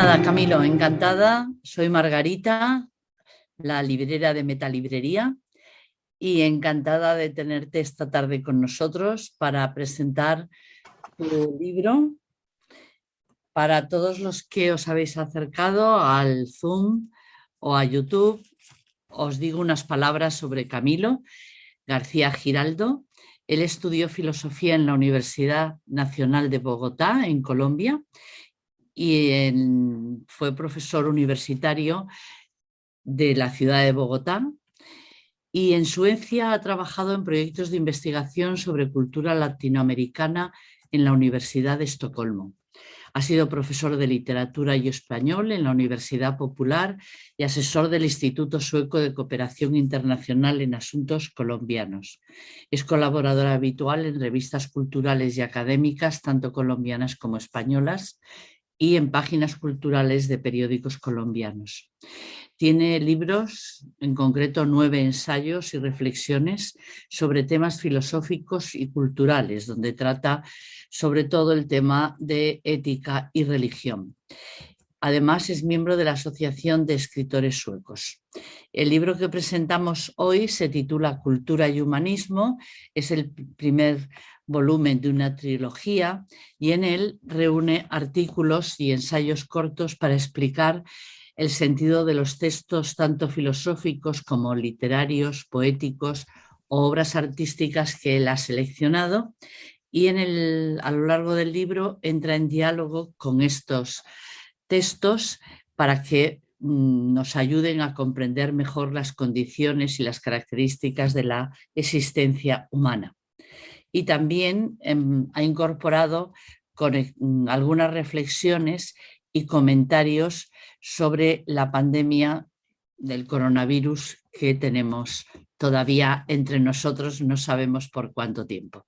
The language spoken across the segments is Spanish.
Nada, Camilo, encantada. Soy Margarita, la librera de Metalibrería, y encantada de tenerte esta tarde con nosotros para presentar tu libro. Para todos los que os habéis acercado al Zoom o a YouTube, os digo unas palabras sobre Camilo García Giraldo. Él estudió filosofía en la Universidad Nacional de Bogotá, en Colombia, y fue profesor universitario de la ciudad de Bogotá, y en Suecia ha trabajado en proyectos de investigación sobre cultura latinoamericana en la Universidad de Estocolmo. Ha sido profesor de literatura y español en la Universidad Popular y asesor del Instituto Sueco de Cooperación Internacional en Asuntos Colombianos. Es colaborador habitual en revistas culturales y académicas, tanto colombianas como españolas, y en páginas culturales de periódicos colombianos. Tiene libros, en concreto 9 ensayos y reflexiones sobre temas filosóficos y culturales, donde trata sobre todo el tema de ética y religión. Además, es miembro de la Asociación de Escritores Suecos. El libro que presentamos hoy se titula Cultura y Humanismo. Es el primer volumen de una trilogía y en él reúne artículos y ensayos cortos para explicar el sentido de los textos tanto filosóficos como literarios, poéticos o obras artísticas que él ha seleccionado, y a lo largo del libro entra en diálogo con estos textos para que nos ayuden a comprender mejor las condiciones y las características de la existencia humana. Y también ha incorporado algunas reflexiones y comentarios sobre la pandemia del coronavirus que tenemos todavía entre nosotros, no sabemos por cuánto tiempo.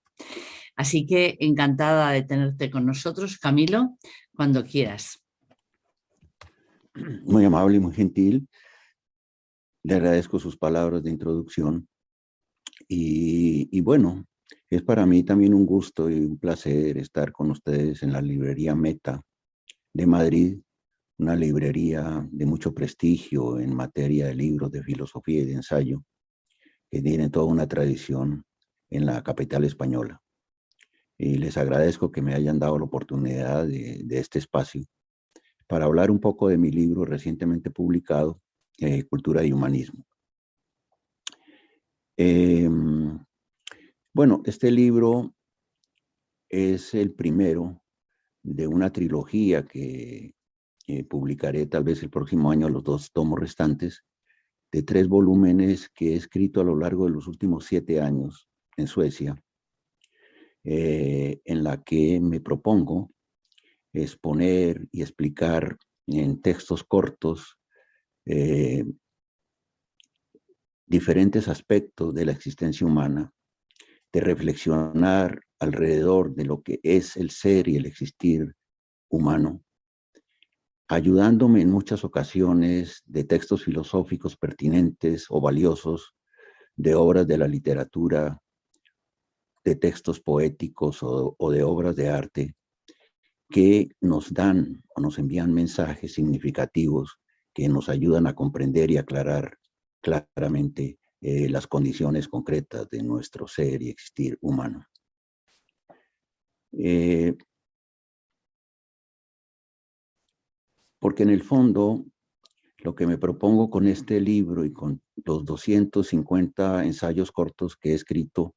Así que encantada de tenerte con nosotros, Camilo, cuando quieras. Muy amable y muy gentil. Le agradezco sus palabras de introducción. Y bueno, es para mí también un gusto y un placer estar con ustedes en la librería Meta de Madrid, una librería de mucho prestigio en materia de libros de filosofía y de ensayo, que tiene toda una tradición en la capital española. Y les agradezco que me hayan dado la oportunidad de este espacio para hablar un poco de mi libro recientemente publicado, Cultura y Humanismo. Bueno, este libro es el primero de una trilogía que publicaré tal vez el próximo año, los 2 tomos restantes, de 3 volúmenes que he escrito a lo largo de los últimos 7 años en Suecia, en la que me propongo exponer y explicar en textos cortos diferentes aspectos de la existencia humana, de reflexionar alrededor de lo que es el ser y el existir humano, ayudándome en muchas ocasiones de textos filosóficos pertinentes o valiosos, de obras de la literatura, de textos poéticos o de obras de arte que nos dan o nos envían mensajes significativos que nos ayudan a comprender y aclarar claramente las condiciones concretas de nuestro ser y existir humano. Porque en el fondo, lo que me propongo con este libro y con los 250 ensayos cortos que he escrito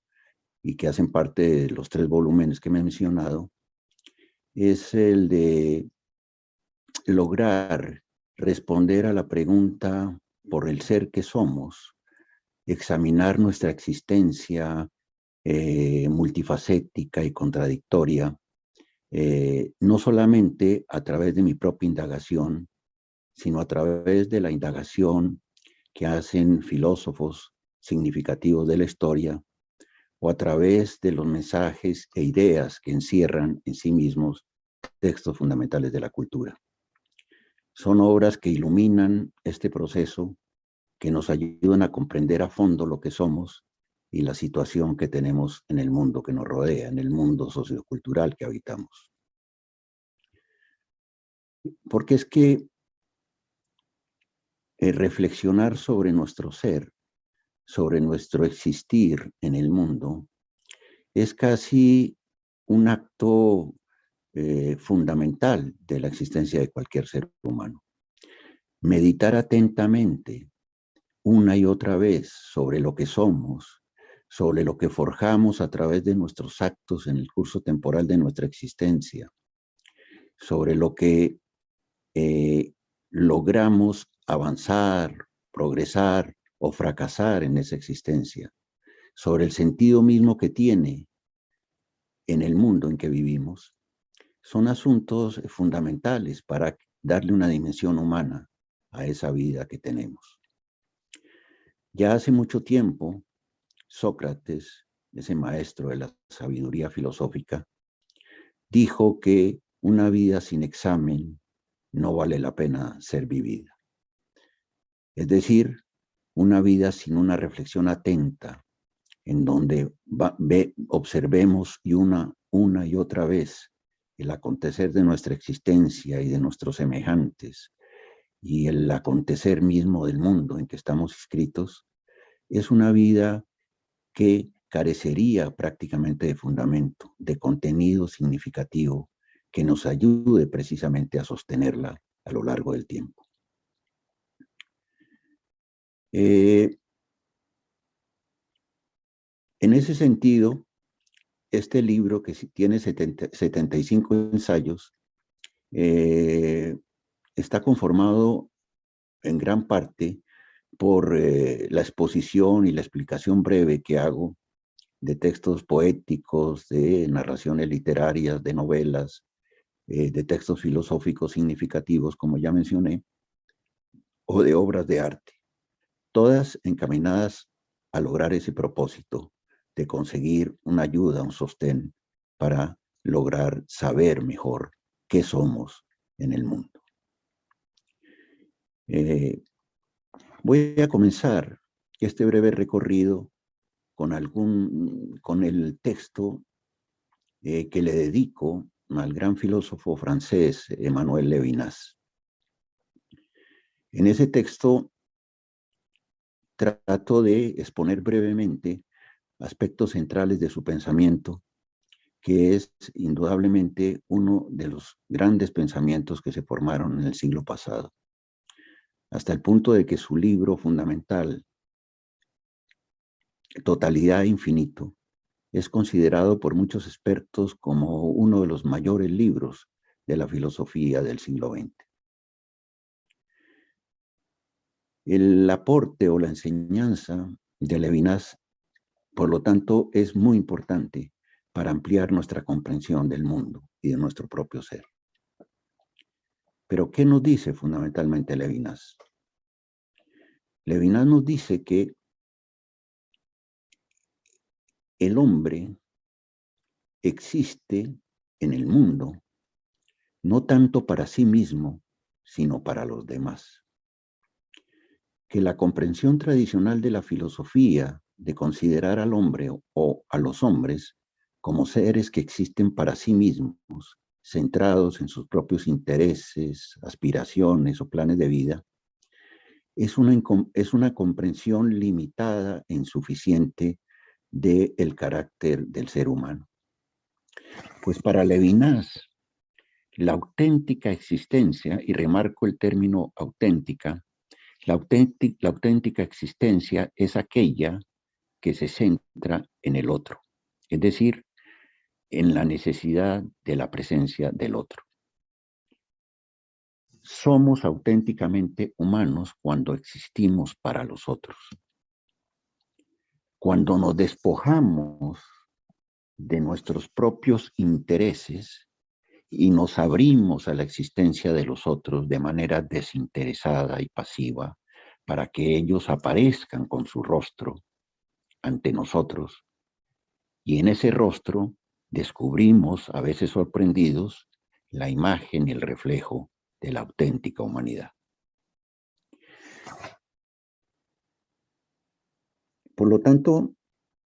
y que hacen parte de los 3 volúmenes que me he mencionado, es el de lograr responder a la pregunta por el ser que somos, examinar nuestra existencia multifacética y contradictoria, no solamente a través de mi propia indagación, sino a través de la indagación que hacen filósofos significativos de la historia, o a través de los mensajes e ideas que encierran en sí mismos textos fundamentales de la cultura. Son obras que iluminan este proceso, que nos ayudan a comprender a fondo lo que somos y la situación que tenemos en el mundo que nos rodea, en el mundo sociocultural que habitamos. Porque es que reflexionar sobre nuestro ser, sobre nuestro existir en el mundo, es casi un acto fundamental de la existencia de cualquier ser humano. Meditar atentamente una y otra vez sobre lo que somos, sobre lo que forjamos a través de nuestros actos en el curso temporal de nuestra existencia, sobre lo que logramos avanzar, progresar o fracasar en esa existencia, sobre el sentido mismo que tiene en el mundo en que vivimos, son asuntos fundamentales para darle una dimensión humana a esa vida que tenemos. Ya hace mucho tiempo, Sócrates, ese maestro de la sabiduría filosófica, dijo que una vida sin examen no vale la pena ser vivida. Es decir, una vida sin una reflexión atenta, en donde observemos una y otra vez el acontecer de nuestra existencia y de nuestros semejantes y el acontecer mismo del mundo en que estamos inscritos, es una vida que carecería prácticamente de fundamento, de contenido significativo que nos ayude precisamente a sostenerla a lo largo del tiempo. En ese sentido, este libro, que tiene 75 ensayos, está conformado en gran parte por la exposición y la explicación breve que hago de textos poéticos, de narraciones literarias, de novelas, de textos filosóficos significativos, como ya mencioné, o de obras de arte, todas encaminadas a lograr ese propósito de conseguir una ayuda, un sostén para lograr saber mejor qué somos en el mundo. Voy a comenzar este breve recorrido con el texto que le dedico al gran filósofo francés Emmanuel Levinas. En ese texto trato de exponer brevemente aspectos centrales de su pensamiento, que es indudablemente uno de los grandes pensamientos que se formaron en el siglo pasado, hasta el punto de que su libro fundamental, Totalidad e Infinito, es considerado por muchos expertos como uno de los mayores libros de la filosofía del siglo XX. El aporte o la enseñanza de Levinas, por lo tanto, es muy importante para ampliar nuestra comprensión del mundo y de nuestro propio ser. Pero, ¿qué nos dice fundamentalmente Levinas? Levinas nos dice que el hombre existe en el mundo no tanto para sí mismo, sino para los demás. Que la comprensión tradicional de la filosofía de considerar al hombre o a los hombres como seres que existen para sí mismos, centrados en sus propios intereses, aspiraciones o planes de vida, es una comprensión limitada e insuficiente del carácter del ser humano. Pues para Levinas, la auténtica existencia, y remarco el término auténtica, la auténtica existencia es aquella que se centra en el otro, es decir, en la necesidad de la presencia del otro. Somos auténticamente humanos cuando existimos para los otros. Cuando nos despojamos de nuestros propios intereses y nos abrimos a la existencia de los otros de manera desinteresada y pasiva para que ellos aparezcan con su rostro ante nosotros, y en ese rostro descubrimos, a veces sorprendidos, la imagen y el reflejo de la auténtica humanidad. Por lo tanto,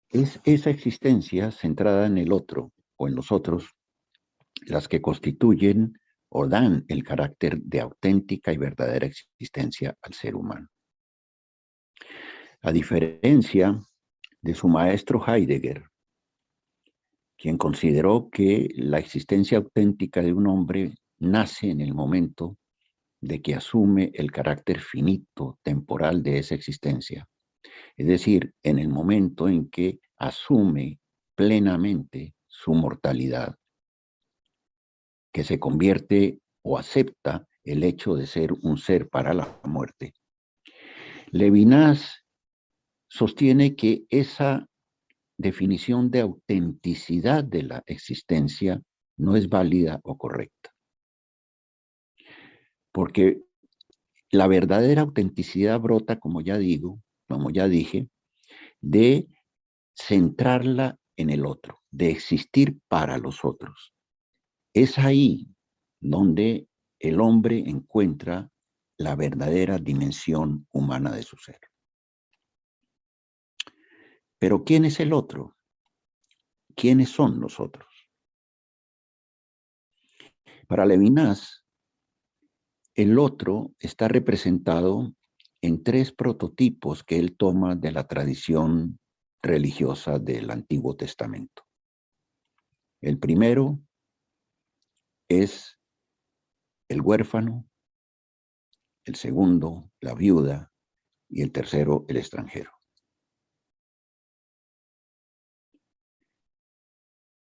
es esa existencia centrada en el otro o en los otros las que constituyen o dan el carácter de auténtica y verdadera existencia al ser humano. A diferencia de su maestro Heidegger, quien consideró que la existencia auténtica de un hombre nace en el momento de que asume el carácter finito, temporal de esa existencia, es decir, en el momento en que asume plenamente su mortalidad, que se convierte o acepta el hecho de ser un ser para la muerte. Levinas sostiene que esa definición de autenticidad de la existencia no es válida o correcta, porque la verdadera autenticidad brota, como ya dije, de centrarla en el otro, de existir para los otros. Es ahí donde el hombre encuentra la verdadera dimensión humana de su ser. Pero ¿quién es el otro? ¿Quiénes son los otros? Para Levinas, el otro está representado en 3 prototipos que él toma de la tradición religiosa del Antiguo Testamento. El primero es el huérfano, el segundo, la viuda, y el tercero, el extranjero.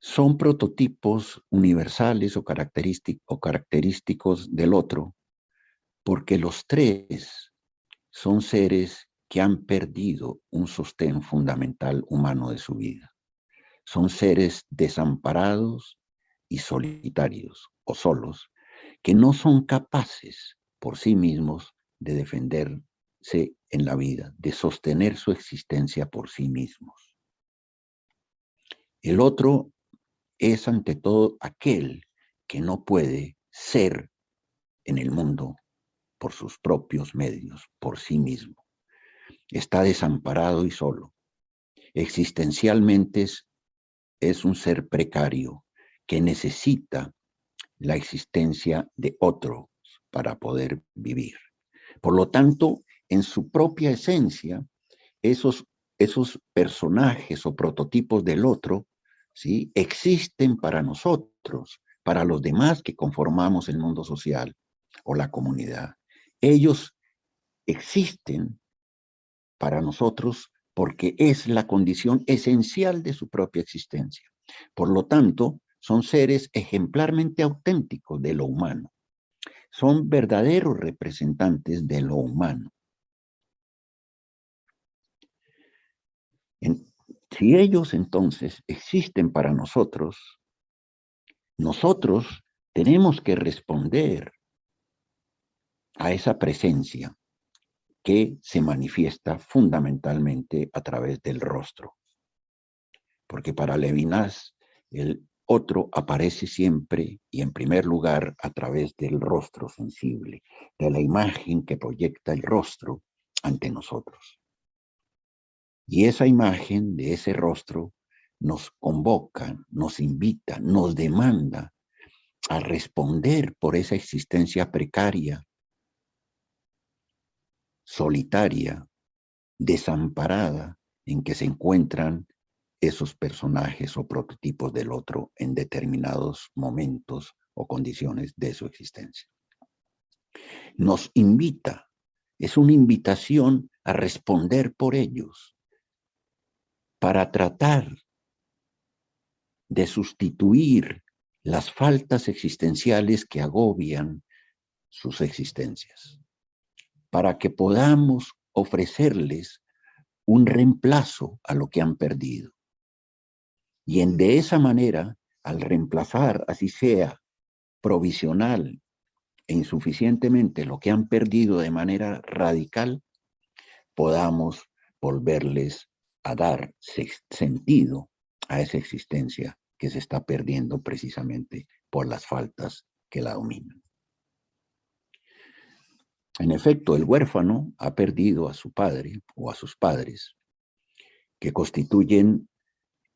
Son prototipos universales o característicos del otro, porque los 3 son seres que han perdido un sostén fundamental humano de su vida. Son seres desamparados y solitarios o solos, que no son capaces por sí mismos de defenderse en la vida, de sostener su existencia por sí mismos. El otro es ante todo aquel que no puede ser en el mundo por sus propios medios, por sí mismo. Está desamparado y solo. Existencialmente es un ser precario que necesita la existencia de otros para poder vivir. Por lo tanto, en su propia esencia, esos personajes o prototipos del otro, ¿sí?, existen para nosotros, para los demás que conformamos el mundo social o la comunidad. Ellos existen para nosotros porque es la condición esencial de su propia existencia. Por lo tanto, son seres ejemplarmente auténticos de lo humano. Son verdaderos representantes de lo humano. Si ellos entonces existen para nosotros, nosotros tenemos que responder a esa presencia que se manifiesta fundamentalmente a través del rostro. Porque para Levinas el otro aparece siempre y en primer lugar a través del rostro sensible, de la imagen que proyecta el rostro ante nosotros. Y esa imagen de ese rostro nos convoca, nos invita, nos demanda a responder por esa existencia precaria, solitaria, desamparada, en que se encuentran esos personajes o prototipos del otro en determinados momentos o condiciones de su existencia. Nos invita, es una invitación a responder por ellos, para tratar de sustituir las faltas existenciales que agobian sus existencias, para que podamos ofrecerles un reemplazo a lo que han perdido. Y de esa manera, al reemplazar, así sea provisional e insuficientemente, lo que han perdido de manera radical, podamos volverles a dar sentido a esa existencia que se está perdiendo precisamente por las faltas que la dominan. En efecto, el huérfano ha perdido a su padre o a sus padres, que constituyen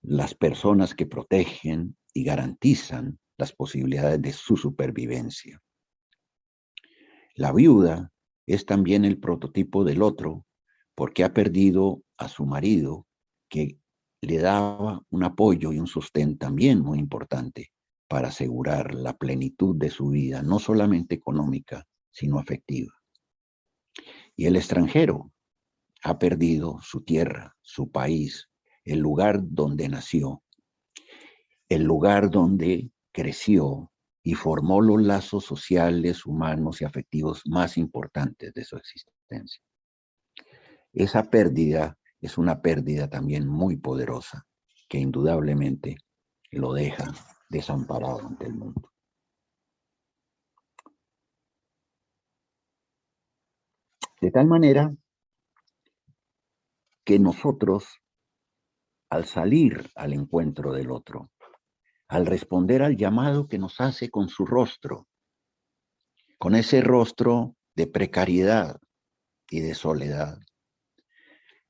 las personas que protegen y garantizan las posibilidades de su supervivencia. La viuda es también el prototipo del otro porque ha perdido a su marido que le daba un apoyo y un sostén también muy importante para asegurar la plenitud de su vida, no solamente económica, sino afectiva. Y el extranjero ha perdido su tierra, su país, el lugar donde nació, el lugar donde creció y formó los lazos sociales, humanos y afectivos más importantes de su existencia. Esa pérdida es una pérdida también muy poderosa, que indudablemente lo deja desamparado ante el mundo. De tal manera que nosotros, al salir al encuentro del otro, al responder al llamado que nos hace con su rostro, con ese rostro de precariedad y de soledad,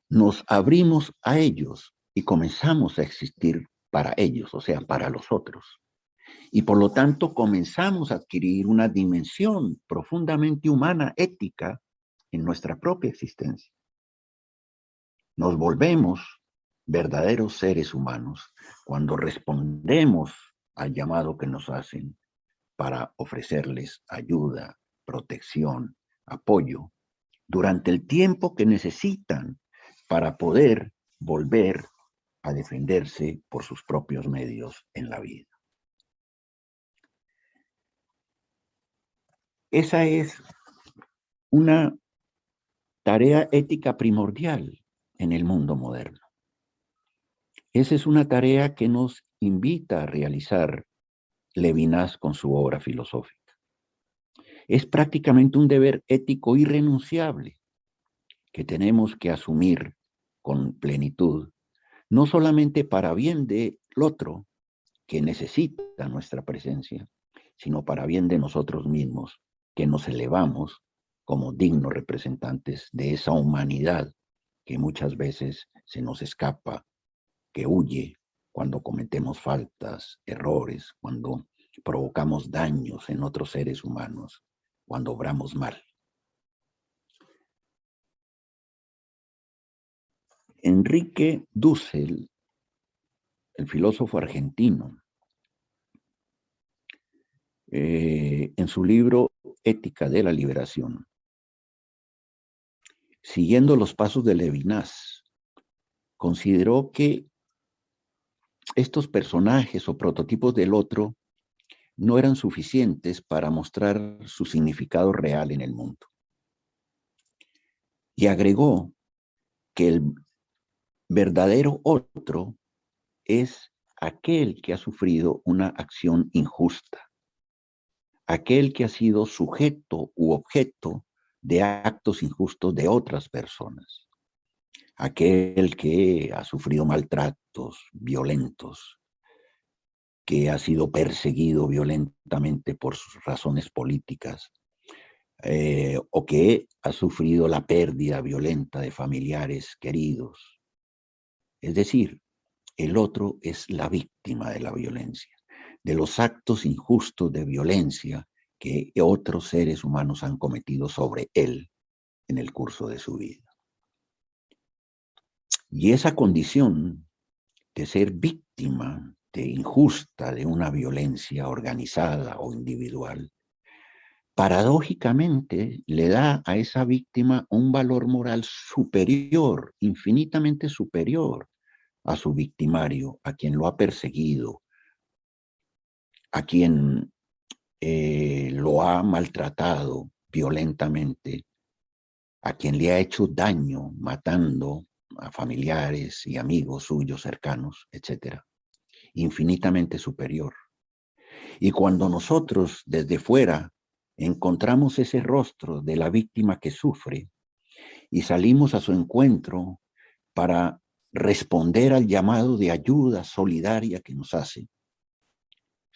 nos abrimos a ellos y comenzamos a existir para ellos, o sea, para los otros. Y por lo tanto comenzamos a adquirir una dimensión profundamente humana, ética, en nuestra propia existencia. Nos volvemos verdaderos seres humanos cuando respondemos al llamado que nos hacen para ofrecerles ayuda, protección, apoyo, durante el tiempo que necesitan para poder volver a defenderse por sus propios medios en la vida. Esa es una tarea ética primordial en el mundo moderno. Esa es una tarea que nos invita a realizar Levinas con su obra filosófica. Es prácticamente un deber ético irrenunciable que tenemos que asumir con plenitud, no solamente para bien del otro que necesita nuestra presencia, sino para bien de nosotros mismos, que nos elevamos como dignos representantes de esa humanidad que muchas veces se nos escapa, que huye cuando cometemos faltas, errores, cuando provocamos daños en otros seres humanos, cuando obramos mal. Enrique Dussel, el filósofo argentino, en su libro Ética de la Liberación, siguiendo los pasos de Levinas, consideró que estos personajes o prototipos del otro no eran suficientes para mostrar su significado real en el mundo. Y agregó que el verdadero otro es aquel que ha sufrido una acción injusta, aquel que ha sido sujeto u objeto de actos injustos de otras personas, aquel que ha sufrido maltratos violentos, que ha sido perseguido violentamente por sus razones políticas, o que ha sufrido la pérdida violenta de familiares queridos. Es decir, el otro es la víctima de la violencia, de los actos injustos de violencia que otros seres humanos han cometido sobre él en el curso de su vida. Y esa condición de ser víctima injusta de una violencia organizada o individual, paradójicamente le da a esa víctima un valor moral superior, infinitamente superior a su victimario, a quien lo ha perseguido, a quien lo ha maltratado violentamente, a quien le ha hecho daño matando a familiares y amigos suyos cercanos, etc. Infinitamente superior. Y cuando nosotros desde fuera encontramos ese rostro de la víctima que sufre y salimos a su encuentro para responder al llamado de ayuda solidaria que nos hace,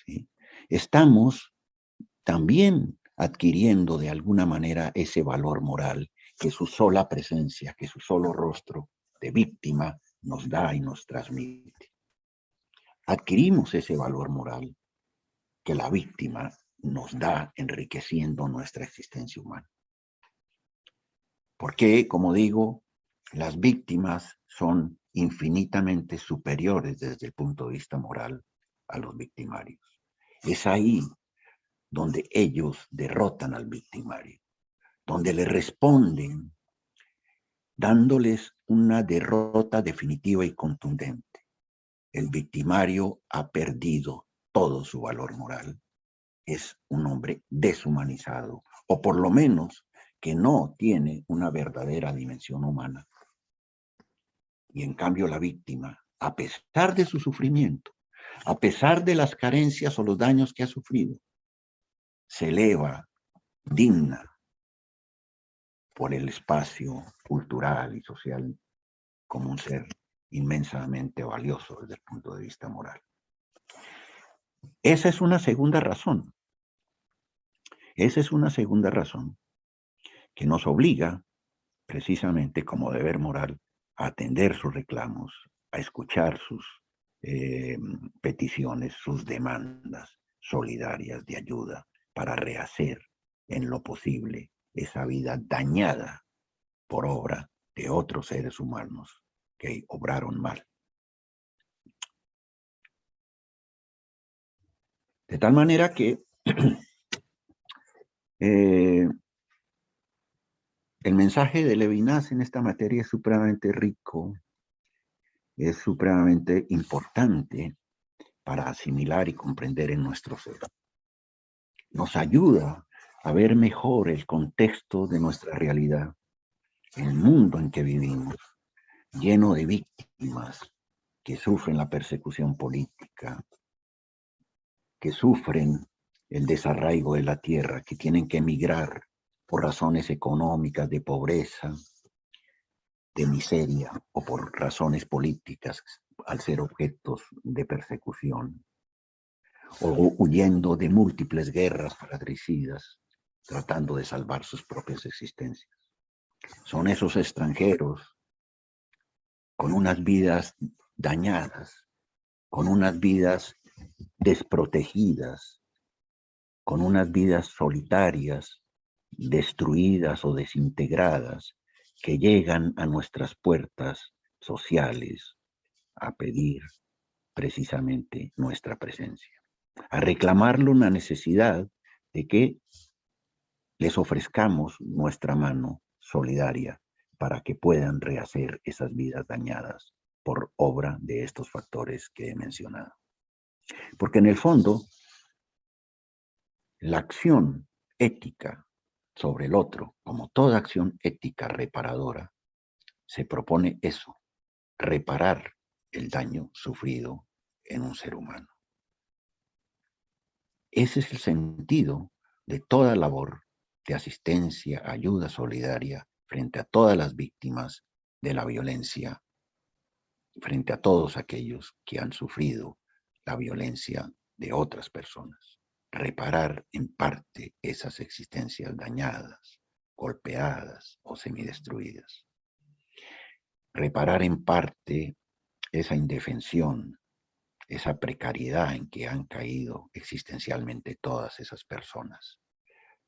¿sí?, estamos también adquiriendo de alguna manera ese valor moral que su sola presencia, que su solo rostro de víctima nos da y nos transmite. Adquirimos ese valor moral que la víctima nos da enriqueciendo nuestra existencia humana. Porque, como digo, las víctimas son infinitamente superiores desde el punto de vista moral a los victimarios. Es ahí donde ellos derrotan al victimario, donde le responden dándoles una derrota definitiva y contundente. El victimario ha perdido todo su valor moral. Es un hombre deshumanizado, o por lo menos que no tiene una verdadera dimensión humana. Y en cambio la víctima, a pesar de su sufrimiento, a pesar de las carencias o los daños que ha sufrido, se eleva digna por el espacio cultural y social como un ser inmensamente valioso desde el punto de vista moral. Esa es una segunda razón. Esa es una segunda razón que nos obliga, precisamente como deber moral, a atender sus reclamos, a escuchar sus peticiones, sus demandas solidarias de ayuda para rehacer en lo posible esa vida dañada por obra de otros seres humanos que obraron mal. De tal manera que el mensaje de Levinas en esta materia es supremamente rico, es supremamente importante para asimilar y comprender en nuestro ser. Nos ayuda a ver mejor el contexto de nuestra realidad, el mundo en que vivimos, lleno de víctimas que sufren la persecución política, que sufren el desarraigo de la tierra, que tienen que emigrar por razones económicas, de pobreza, de miseria o por razones políticas al ser objetos de persecución, o huyendo de múltiples guerras fratricidas, tratando de salvar sus propias existencias. Son esos extranjeros con unas vidas dañadas, con unas vidas desprotegidas, con unas vidas solitarias, destruidas o desintegradas, que llegan a nuestras puertas sociales a pedir precisamente nuestra presencia, a reclamarle una necesidad de que les ofrezcamos nuestra mano solidaria para que puedan rehacer esas vidas dañadas por obra de estos factores que he mencionado. Porque en el fondo, la acción ética sobre el otro, como toda acción ética reparadora, se propone eso, reparar el daño sufrido en un ser humano. Ese es el sentido de toda labor de asistencia, ayuda solidaria frente a todas las víctimas de la violencia, frente a todos aquellos que han sufrido la violencia de otras personas. Reparar en parte esas existencias dañadas, golpeadas o semidestruidas. Reparar en parte esa indefensión, esa precariedad en que han caído existencialmente todas esas personas,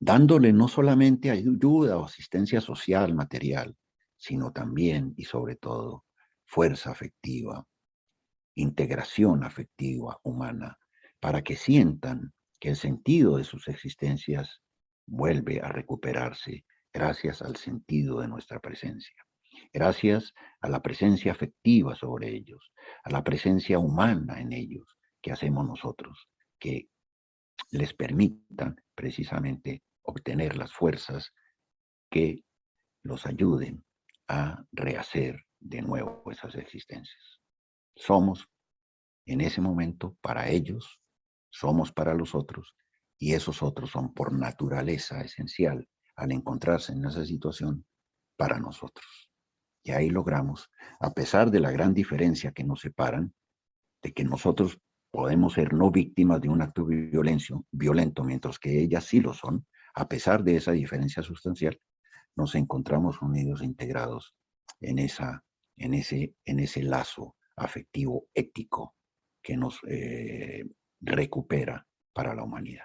dándole no solamente ayuda o asistencia social, material, sino también y sobre todo fuerza afectiva, integración afectiva humana, para que sientan que el sentido de sus existencias vuelve a recuperarse gracias al sentido de nuestra presencia, gracias a la presencia afectiva sobre ellos, a la presencia humana en ellos que hacemos nosotros, que les permitan precisamente obtener las fuerzas que los ayuden a rehacer de nuevo esas existencias. Somos en ese momento para ellos, somos para los otros, y esos otros son por naturaleza esencial al encontrarse en esa situación para nosotros. Y ahí logramos, a pesar de la gran diferencia que nos separan, de que nosotros podemos ser no víctimas de un acto violento, mientras que ellas sí lo son, a pesar de esa diferencia sustancial, nos encontramos unidos e integrados en ese lazo afectivo ético que nos recupera para la humanidad.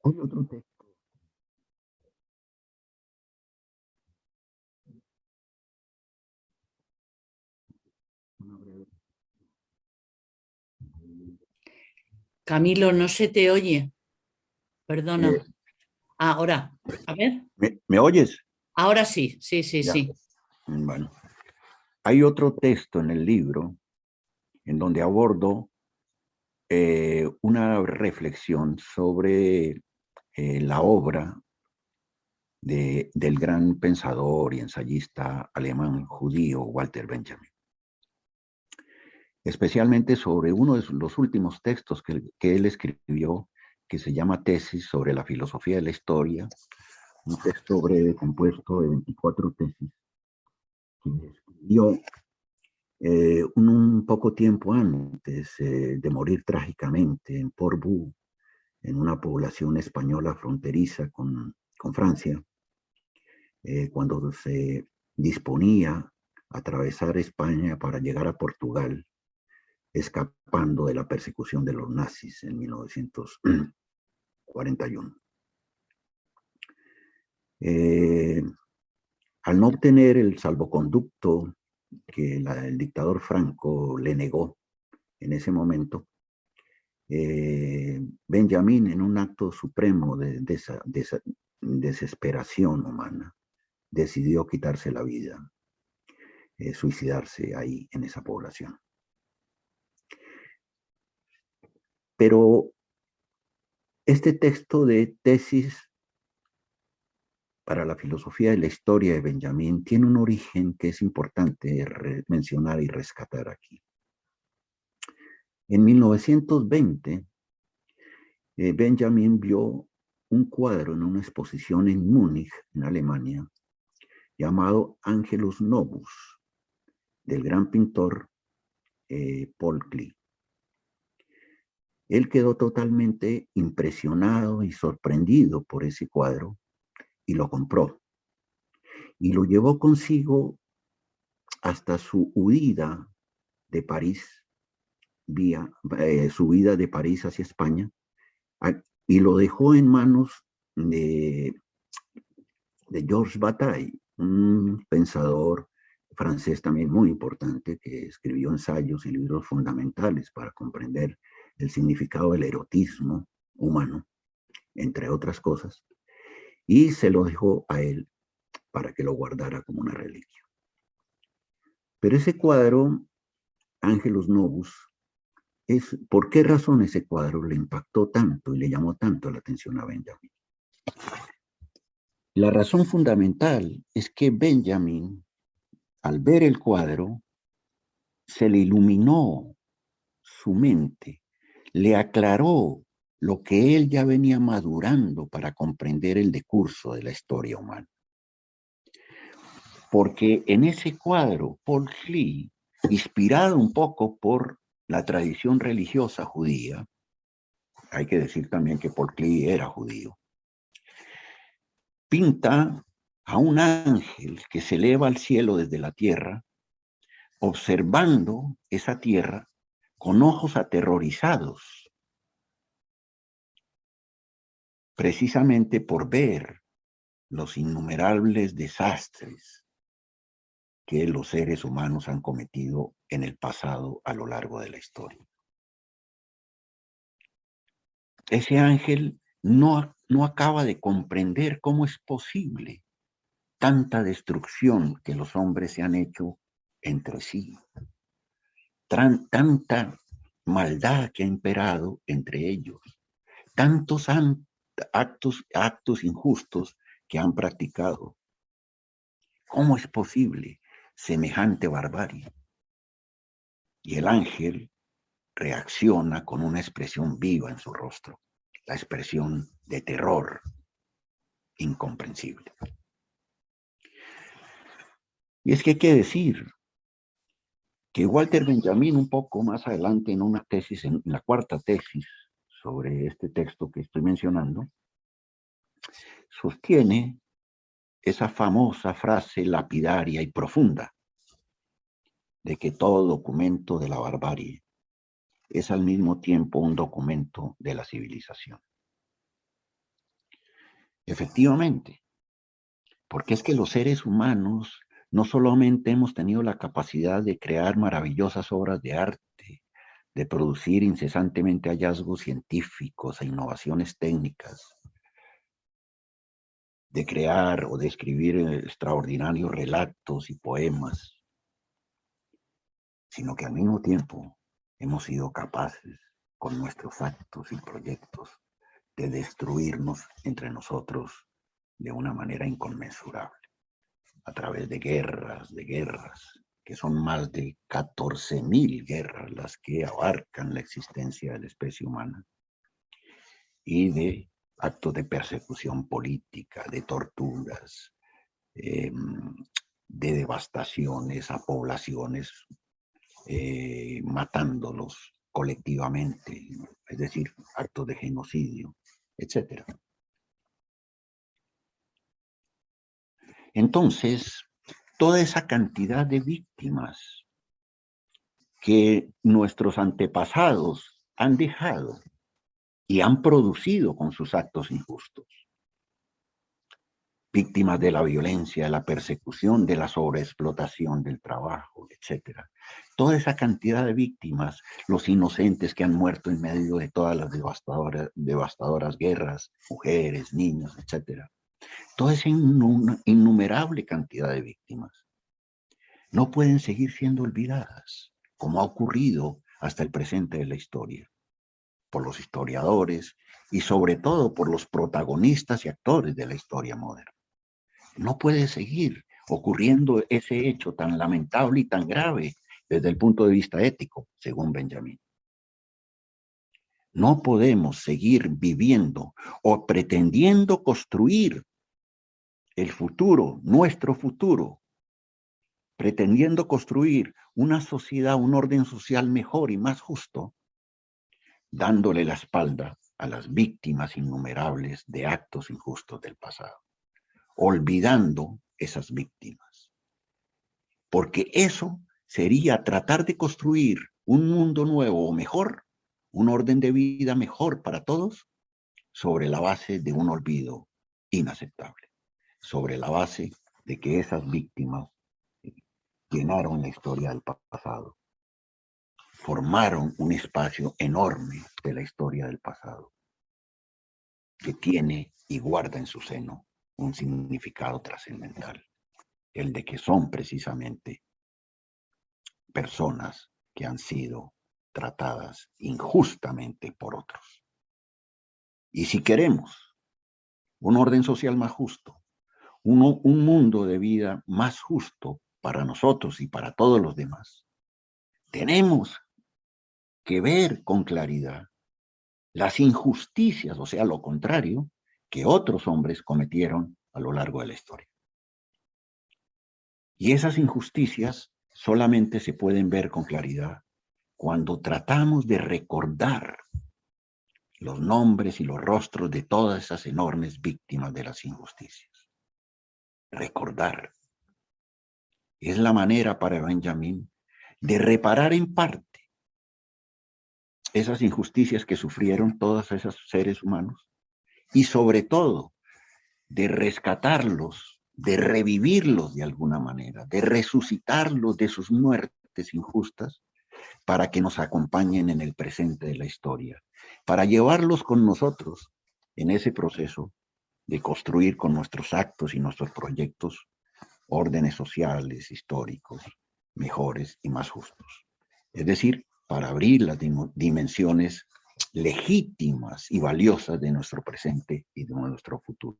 Hay otro texto. Camilo, no se te oye. Perdona. Eh, Ahora, a ver. ¿Me oyes? Ahora sí, sí, sí, Ya. sí. Bueno, hay otro texto en el libro en donde abordo una reflexión sobre la obra del gran pensador y ensayista alemán judío Walter Benjamin. Especialmente sobre uno de los últimos textos que él escribió, que se llama Tesis sobre la filosofía de la historia, un texto breve compuesto de 24 tesis, que escribió un poco tiempo antes de morir trágicamente en Portbou, en una población española fronteriza con Francia, cuando se disponía a atravesar España para llegar a Portugal, escapando de la persecución de los nazis en 1941. Al no obtener el salvoconducto que el dictador Franco le negó en ese momento, Benjamin, en un acto supremo de desesperación humana, decidió quitarse la vida, suicidarse ahí en esa población. Pero este texto de Tesis para la filosofía de la historia de Benjamin tiene un origen que es importante mencionar y rescatar aquí. En 1920, Benjamin vio un cuadro en una exposición en Múnich, en Alemania, llamado Angelus Novus, del gran pintor Paul Klee. Él quedó totalmente impresionado y sorprendido por ese cuadro y lo compró. Y lo llevó consigo hasta su huida de París, su huida de París hacia España, y lo dejó en manos de Georges Bataille, un pensador francés también muy importante que escribió ensayos y libros fundamentales para comprender el significado del erotismo humano, entre otras cosas, y se lo dejó a él para que lo guardara como una reliquia. Pero ese cuadro, Angelus Novus, ¿por qué razón ese cuadro le impactó tanto y le llamó tanto la atención a Benjamin? La razón fundamental es que Benjamin, al ver el cuadro, se le iluminó su mente, le aclaró lo que él ya venía madurando para comprender el decurso de la historia humana. Porque en ese cuadro, Paul Klee, inspirado un poco por la tradición religiosa judía, hay que decir también que Paul Klee era judío, pinta a un ángel que se eleva al cielo desde la tierra, observando esa tierra con ojos aterrorizados, precisamente por ver los innumerables desastres que los seres humanos han cometido en el pasado a lo largo de la historia. Ese ángel no acaba de comprender cómo es posible tanta destrucción que los hombres se han hecho entre sí, tanta maldad que ha imperado entre ellos, tantos actos injustos que han practicado. ¿Cómo es posible semejante barbarie? Y el ángel reacciona con una expresión viva en su rostro, la expresión de terror incomprensible. Y es que hay que decir que Walter Benjamin, un poco más adelante en una tesis, en la cuarta tesis sobre este texto que estoy mencionando, sostiene esa famosa frase lapidaria y profunda de que todo documento de la barbarie es al mismo tiempo un documento de la civilización. Efectivamente, porque es que los seres humanos no solamente hemos tenido la capacidad de crear maravillosas obras de arte, de producir incesantemente hallazgos científicos e innovaciones técnicas, de crear o de escribir extraordinarios relatos y poemas, sino que al mismo tiempo hemos sido capaces, con nuestros actos y proyectos, de destruirnos entre nosotros de una manera inconmensurable, a través de guerras, que son más de 14.000 guerras las que abarcan la existencia de la especie humana, y de actos de persecución política, de torturas, de devastaciones a poblaciones, matándolos colectivamente, es decir, actos de genocidio, etc. Entonces, toda esa cantidad de víctimas que nuestros antepasados han dejado y han producido con sus actos injustos, víctimas de la violencia, de la persecución, de la sobreexplotación del trabajo, etc. Toda esa cantidad de víctimas, los inocentes que han muerto en medio de todas las devastadoras guerras, mujeres, niños, etc. Toda esa innumerable cantidad de víctimas no pueden seguir siendo olvidadas, como ha ocurrido hasta el presente de la historia, por los historiadores y sobre todo por los protagonistas y actores de la historia moderna. No puede seguir ocurriendo ese hecho tan lamentable y tan grave desde el punto de vista ético, según Benjamin. No podemos seguir viviendo o pretendiendo construir el futuro, nuestro futuro, pretendiendo construir una sociedad, un orden social mejor y más justo, dándole la espalda a las víctimas innumerables de actos injustos del pasado, olvidando esas víctimas. Porque eso sería tratar de construir un mundo nuevo o mejor, un orden de vida mejor para todos, sobre la base de un olvido inaceptable, sobre la base de que esas víctimas llenaron la historia del pasado, formaron un espacio enorme de la historia del pasado, que tiene y guarda en su seno un significado trascendental, el de que son precisamente personas que han sido tratadas injustamente por otros. Y si queremos un orden social más justo, un mundo de vida más justo para nosotros y para todos los demás, tenemos que ver con claridad las injusticias, o sea, lo contrario, que otros hombres cometieron a lo largo de la historia. Y esas injusticias solamente se pueden ver con claridad cuando tratamos de recordar los nombres y los rostros de todas esas enormes víctimas de las injusticias. Recordar es la manera para Benjamin de reparar en parte esas injusticias que sufrieron todos esos seres humanos y sobre todo de rescatarlos, de revivirlos de alguna manera, de resucitarlos de sus muertes injustas para que nos acompañen en el presente de la historia, para llevarlos con nosotros en ese proceso de construir con nuestros actos y nuestros proyectos órdenes sociales, históricos, mejores y más justos. Es decir, para abrir las dimensiones legítimas y valiosas de nuestro presente y de nuestro futuro.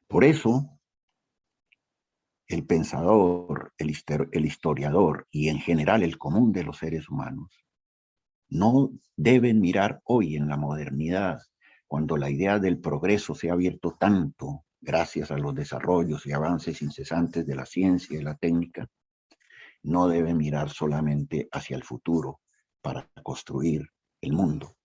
Por eso, el pensador, el historiador y en general el común de los seres humanos no deben mirar hoy en la modernidad, cuando la idea del progreso se ha abierto tanto gracias a los desarrollos y avances incesantes de la ciencia y la técnica, no deben mirar solamente hacia el futuro para construir el mundo,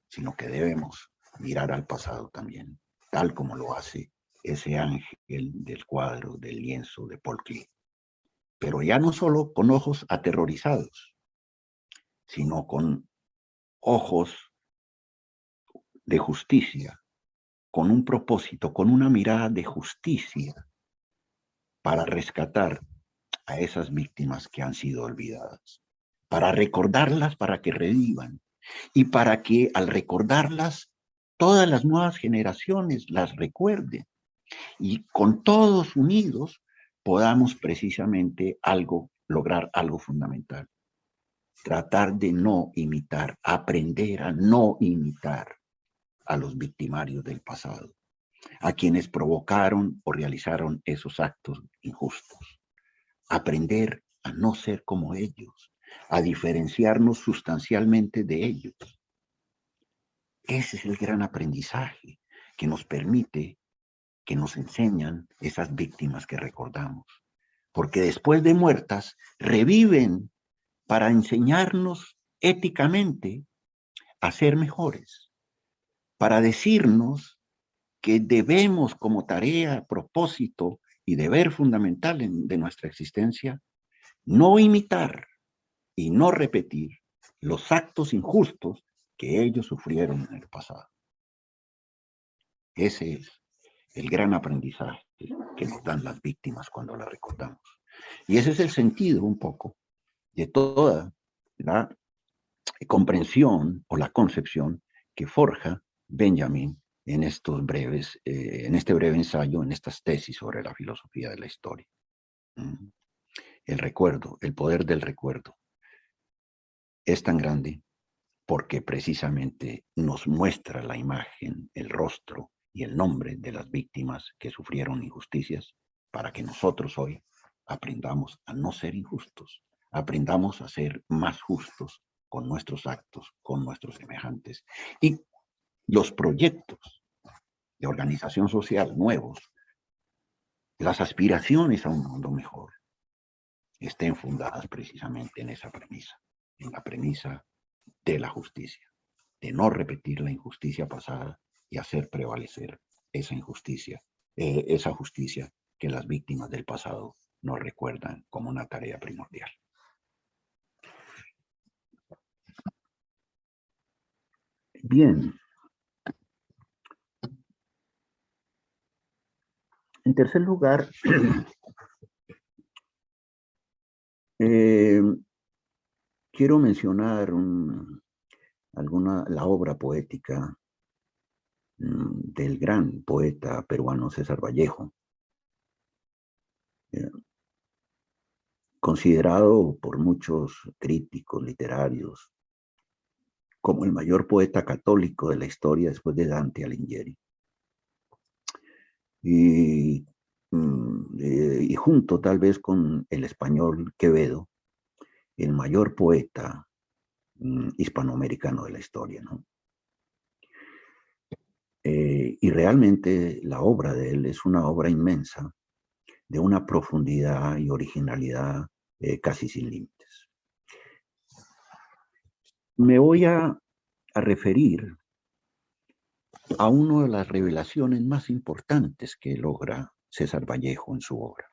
sino que debemos mirar al pasado también, tal como lo hace ese ángel del cuadro del lienzo de Paul Klee. pero ya no solo con ojos aterrorizados, sino con ojos de justicia, con un propósito, con una mirada de justicia para rescatar a esas víctimas que han sido olvidadas, para recordarlas, para que revivan y para que al recordarlas todas las nuevas generaciones las recuerden y con todos unidos podamos precisamente lograr algo fundamental. Tratar de no imitar, aprender a no imitar a los victimarios del pasado, a quienes provocaron o realizaron esos actos injustos. Aprender a no ser como ellos, a diferenciarnos sustancialmente de ellos. Ese es el gran aprendizaje que nos permite, que nos enseñan esas víctimas que recordamos. Porque después de muertas, reviven para enseñarnos éticamente a ser mejores, para decirnos que debemos como tarea, propósito y deber fundamental de nuestra existencia, no imitar y no repetir los actos injustos que ellos sufrieron en el pasado. Ese es el gran aprendizaje que nos dan las víctimas cuando las recordamos. Y ese es el sentido un poco de toda la comprensión o la concepción que forja Benjamin en este breve ensayo, en estas tesis sobre la filosofía de la historia. El recuerdo, el poder del recuerdo, es tan grande porque precisamente nos muestra la imagen, el rostro y el nombre de las víctimas que sufrieron injusticias para que nosotros hoy aprendamos a no ser injustos, aprendamos a ser más justos con nuestros actos, con nuestros semejantes. Y los proyectos de organización social nuevos, las aspiraciones a un mundo mejor, estén fundadas precisamente en esa premisa, en la premisa de la justicia, de no repetir la injusticia pasada y hacer prevalecer esa injusticia, esa justicia que las víctimas del pasado nos recuerdan como una tarea primordial. Bien. En tercer lugar, quiero mencionar la obra poética del gran poeta peruano César Vallejo, considerado por muchos críticos literarios como el mayor poeta católico de la historia después de Dante Alighieri. Y junto tal vez con el español Quevedo, el mayor poeta hispanoamericano de la historia, ¿no? Y realmente la obra de él es una obra inmensa, de una profundidad y originalidad casi sin límites. Me voy a referir a una de las revelaciones más importantes que logra César Vallejo en su obra.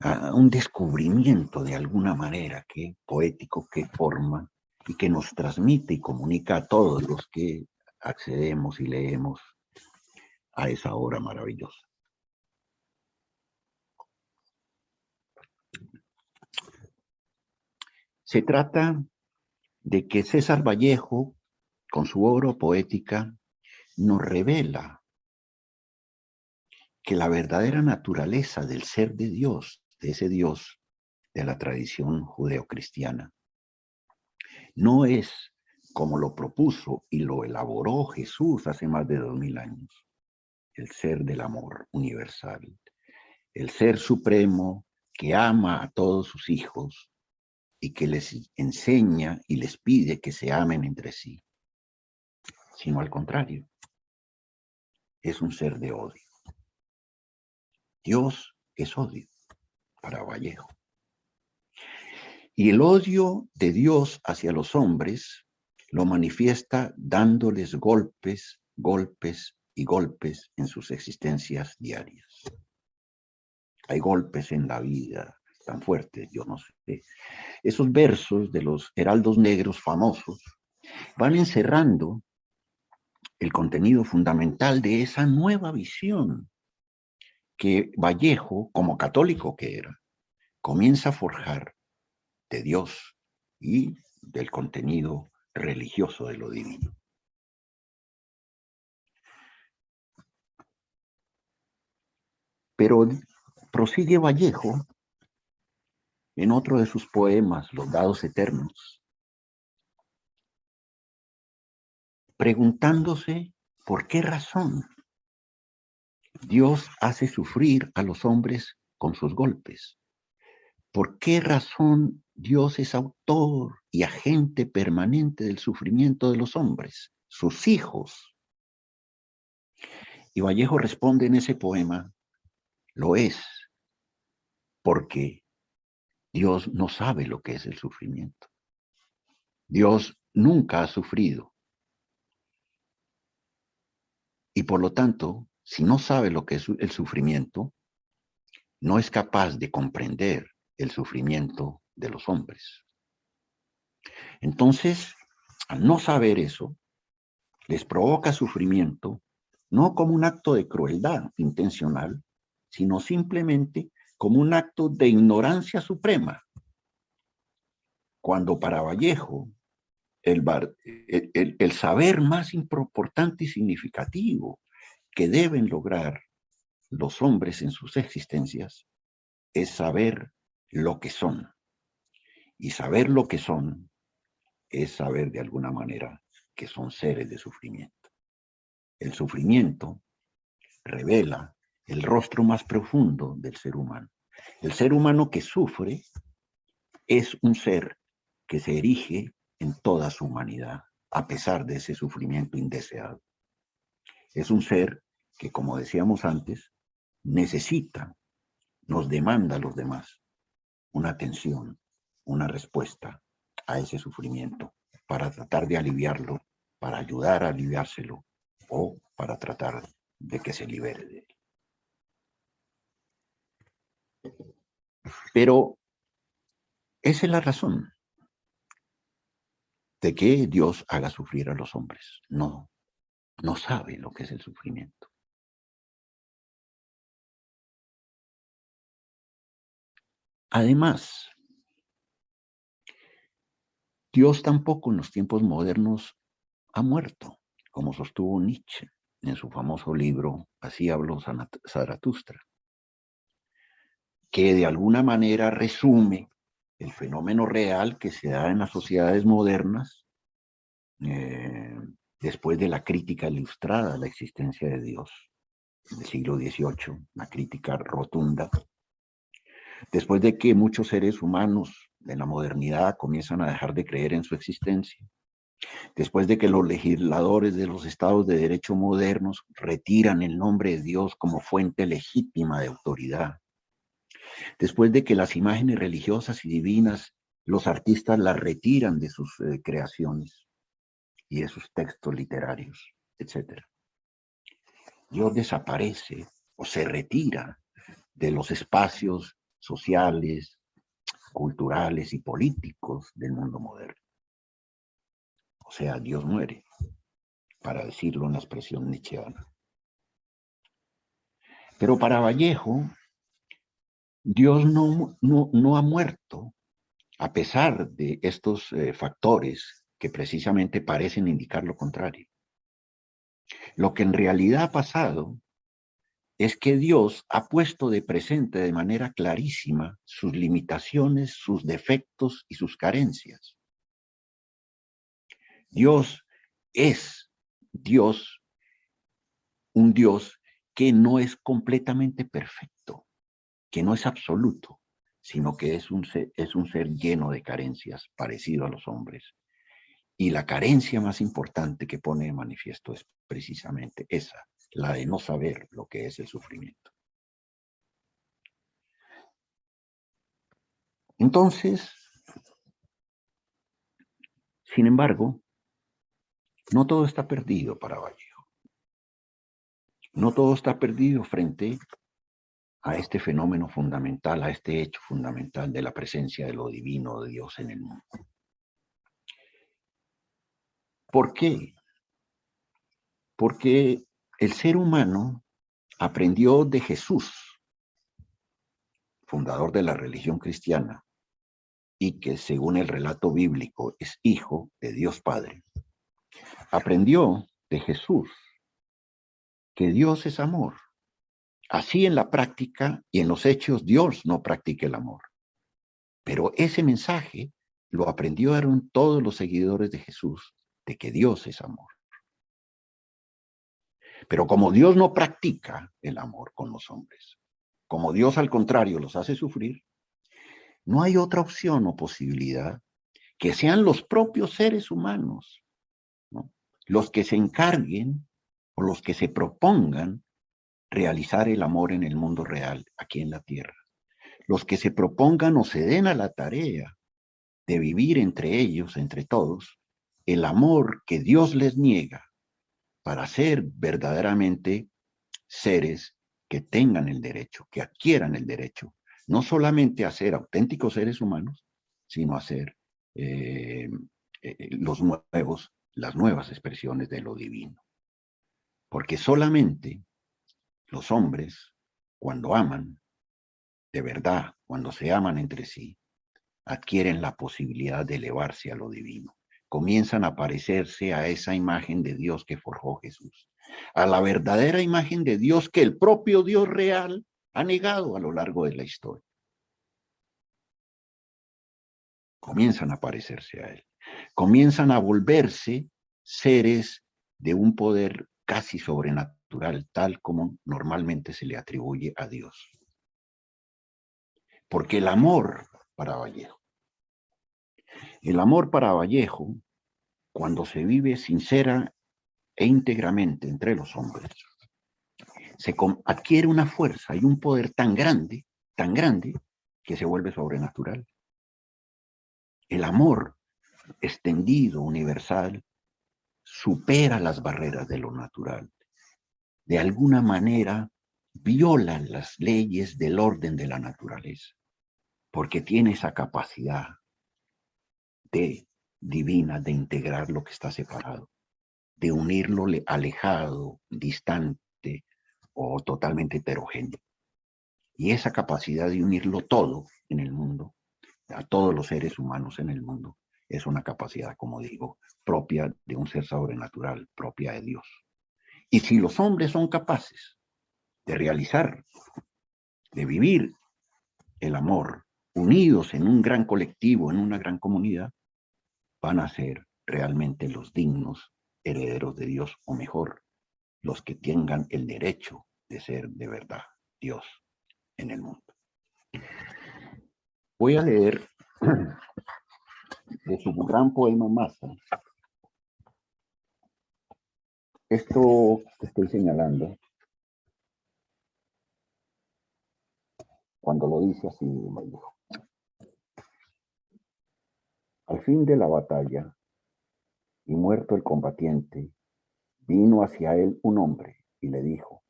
A un descubrimiento de alguna manera poético que forma y que nos transmite y comunica a todos los que accedemos y leemos a esa obra maravillosa. Se trata de que César Vallejo, con su obra poética, nos revela que la verdadera naturaleza del ser de Dios, de ese Dios de la tradición judeocristiana, no es como lo propuso y lo elaboró Jesús hace más de 2000 años, el ser del amor universal, el ser supremo que ama a todos sus hijos y que les enseña y les pide que se amen entre sí, sino al contrario, es un ser de odio. Dios es odio para Vallejo. Y el odio de Dios hacia los hombres lo manifiesta dándoles golpes, golpes y golpes en sus existencias diarias. Hay golpes en la vida tan fuertes, yo no sé. Esos versos de los heraldos negros famosos van encerrando el contenido fundamental de esa nueva visión que Vallejo, como católico que era, comienza a forjar de Dios y del contenido religioso de lo divino. Pero prosigue Vallejo en otro de sus poemas, Los Dados Eternos, preguntándose por qué razón Dios hace sufrir a los hombres con sus golpes. ¿Por qué razón Dios es autor y agente permanente del sufrimiento de los hombres, sus hijos? Y Vallejo responde en ese poema, lo es porque Dios no sabe lo que es el sufrimiento. Dios nunca ha sufrido. Y por lo tanto, si no sabe lo que es el sufrimiento, no es capaz de comprender el sufrimiento de los hombres. Entonces, al no saber eso, les provoca sufrimiento, no como un acto de crueldad intencional, sino simplemente como un acto de ignorancia suprema. Cuando para Vallejo el saber más importante y significativo que deben lograr los hombres en sus existencias es saber lo que son. Y saber lo que son es saber de alguna manera que son seres de sufrimiento. El sufrimiento revela el rostro más profundo del ser humano. El ser humano que sufre es un ser que se erige en toda su humanidad, a pesar de ese sufrimiento indeseado. Es un ser que, como decíamos antes, necesita, nos demanda a los demás una atención, una respuesta a ese sufrimiento para tratar de aliviarlo, para ayudar a aliviárselo o para tratar de que se libere de él. Pero esa es la razón de que Dios haga sufrir a los hombres. No sabe lo que es el sufrimiento. Además, Dios tampoco en los tiempos modernos ha muerto, como sostuvo Nietzsche en su famoso libro Así habló Zaratustra, que de alguna manera resume el fenómeno real que se da en las sociedades modernas después de la crítica ilustrada a la existencia de Dios del siglo XVIII, una crítica rotunda. Después de que muchos seres humanos de la modernidad comienzan a dejar de creer en su existencia, después de que los legisladores de los estados de derecho modernos retiran el nombre de Dios como fuente legítima de autoridad, después de que las imágenes religiosas y divinas, los artistas las retiran de sus creaciones y de sus textos literarios, etc. Dios desaparece o se retira de los espacios sociales, culturales y políticos del mundo moderno. O sea, Dios muere, para decirlo en la expresión nietzscheana. Pero para Vallejo, Dios no ha muerto, a pesar de estos factores que precisamente parecen indicar lo contrario. Lo que en realidad ha pasado es que Dios ha puesto de presente de manera clarísima sus limitaciones, sus defectos y sus carencias. Dios es Dios, un Dios que no es completamente perfecto, que no es absoluto, sino que es un ser lleno de carencias, parecido a los hombres. Y la carencia más importante que pone de manifiesto es precisamente esa, la de no saber lo que es el sufrimiento. Entonces, sin embargo, no todo está perdido para Vallejo. No todo está perdido frente a este fenómeno fundamental, a este hecho fundamental de la presencia de lo divino de Dios en el mundo. ¿Por qué? Porque el ser humano aprendió de Jesús, fundador de la religión cristiana, y que según el relato bíblico es hijo de Dios Padre. Aprendió de Jesús que Dios es amor. Así en la práctica y en los hechos Dios no practica el amor. Pero ese mensaje lo aprendieron todos los seguidores de Jesús, de que Dios es amor. Pero como Dios no practica el amor con los hombres, como Dios al contrario los hace sufrir, no hay otra opción o posibilidad que sean los propios seres humanos, ¿no?, los que se encarguen o los que se propongan realizar el amor en el mundo real, aquí en la tierra. Los que se propongan o se den a la tarea de vivir entre ellos, entre todos, el amor que Dios les niega para ser verdaderamente seres que tengan el derecho, que adquieran el derecho, no solamente a ser auténticos seres humanos, sino a ser las nuevas expresiones de lo divino. Porque solamente los hombres, cuando aman, de verdad, cuando se aman entre sí, adquieren la posibilidad de elevarse a lo divino. Comienzan a parecerse a esa imagen de Dios que forjó Jesús, a la verdadera imagen de Dios que el propio Dios real ha negado a lo largo de la historia. Comienzan a parecerse a Él. Comienzan a volverse seres de un poder casi sobrenatural, tal como normalmente se le atribuye a Dios. Porque el amor para Vallejo, cuando se vive sincera e íntegramente entre los hombres, se adquiere una fuerza y un poder tan grande, que se vuelve sobrenatural. El amor extendido, universal, supera las barreras de lo natural. De alguna manera, viola las leyes del orden de la naturaleza, porque tiene esa capacidad divina de integrar lo que está separado, de unirlo alejado, distante o totalmente heterogéneo. Y esa capacidad de unirlo todo en el mundo, a todos los seres humanos en el mundo, es una capacidad, como digo, propia de un ser sobrenatural, propia de Dios. Y si los hombres son capaces de realizar, de vivir el amor, unidos en un gran colectivo, en una gran comunidad, van a ser realmente los dignos herederos de Dios, o mejor, los que tengan el derecho de ser de verdad Dios en el mundo. Voy a leer de su gran poema Masa. Esto que estoy señalando, cuando lo dice así, Vallejo. Al fin de la batalla, y muerto el combatiente, vino hacia él un hombre y le dijo: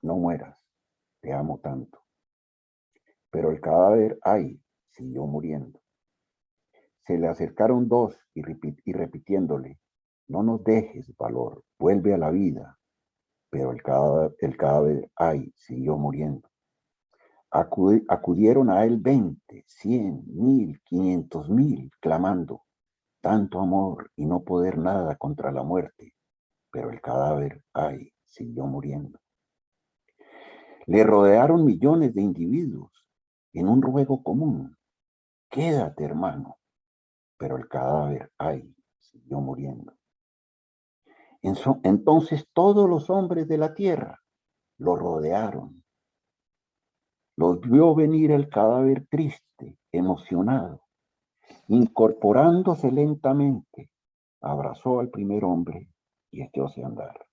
no mueras, te amo tanto. Pero el cadáver, ay, siguió muriendo. Se le acercaron dos y repitiéndole: no nos dejes, valor, vuelve a la vida. Pero el cadáver, ay, siguió muriendo. Acudieron a él 20, 100, 1000, 500,000, clamando: tanto amor y no poder nada contra la muerte. Pero el cadáver, ay, siguió muriendo. Le rodearon millones de individuos en un ruego común: quédate, hermano. Pero el cadáver, ay, siguió muriendo. Entonces todos los hombres de la tierra lo rodearon. Los vio venir el cadáver triste, emocionado. Incorporándose lentamente, abrazó al primer hombre y echóse a andar.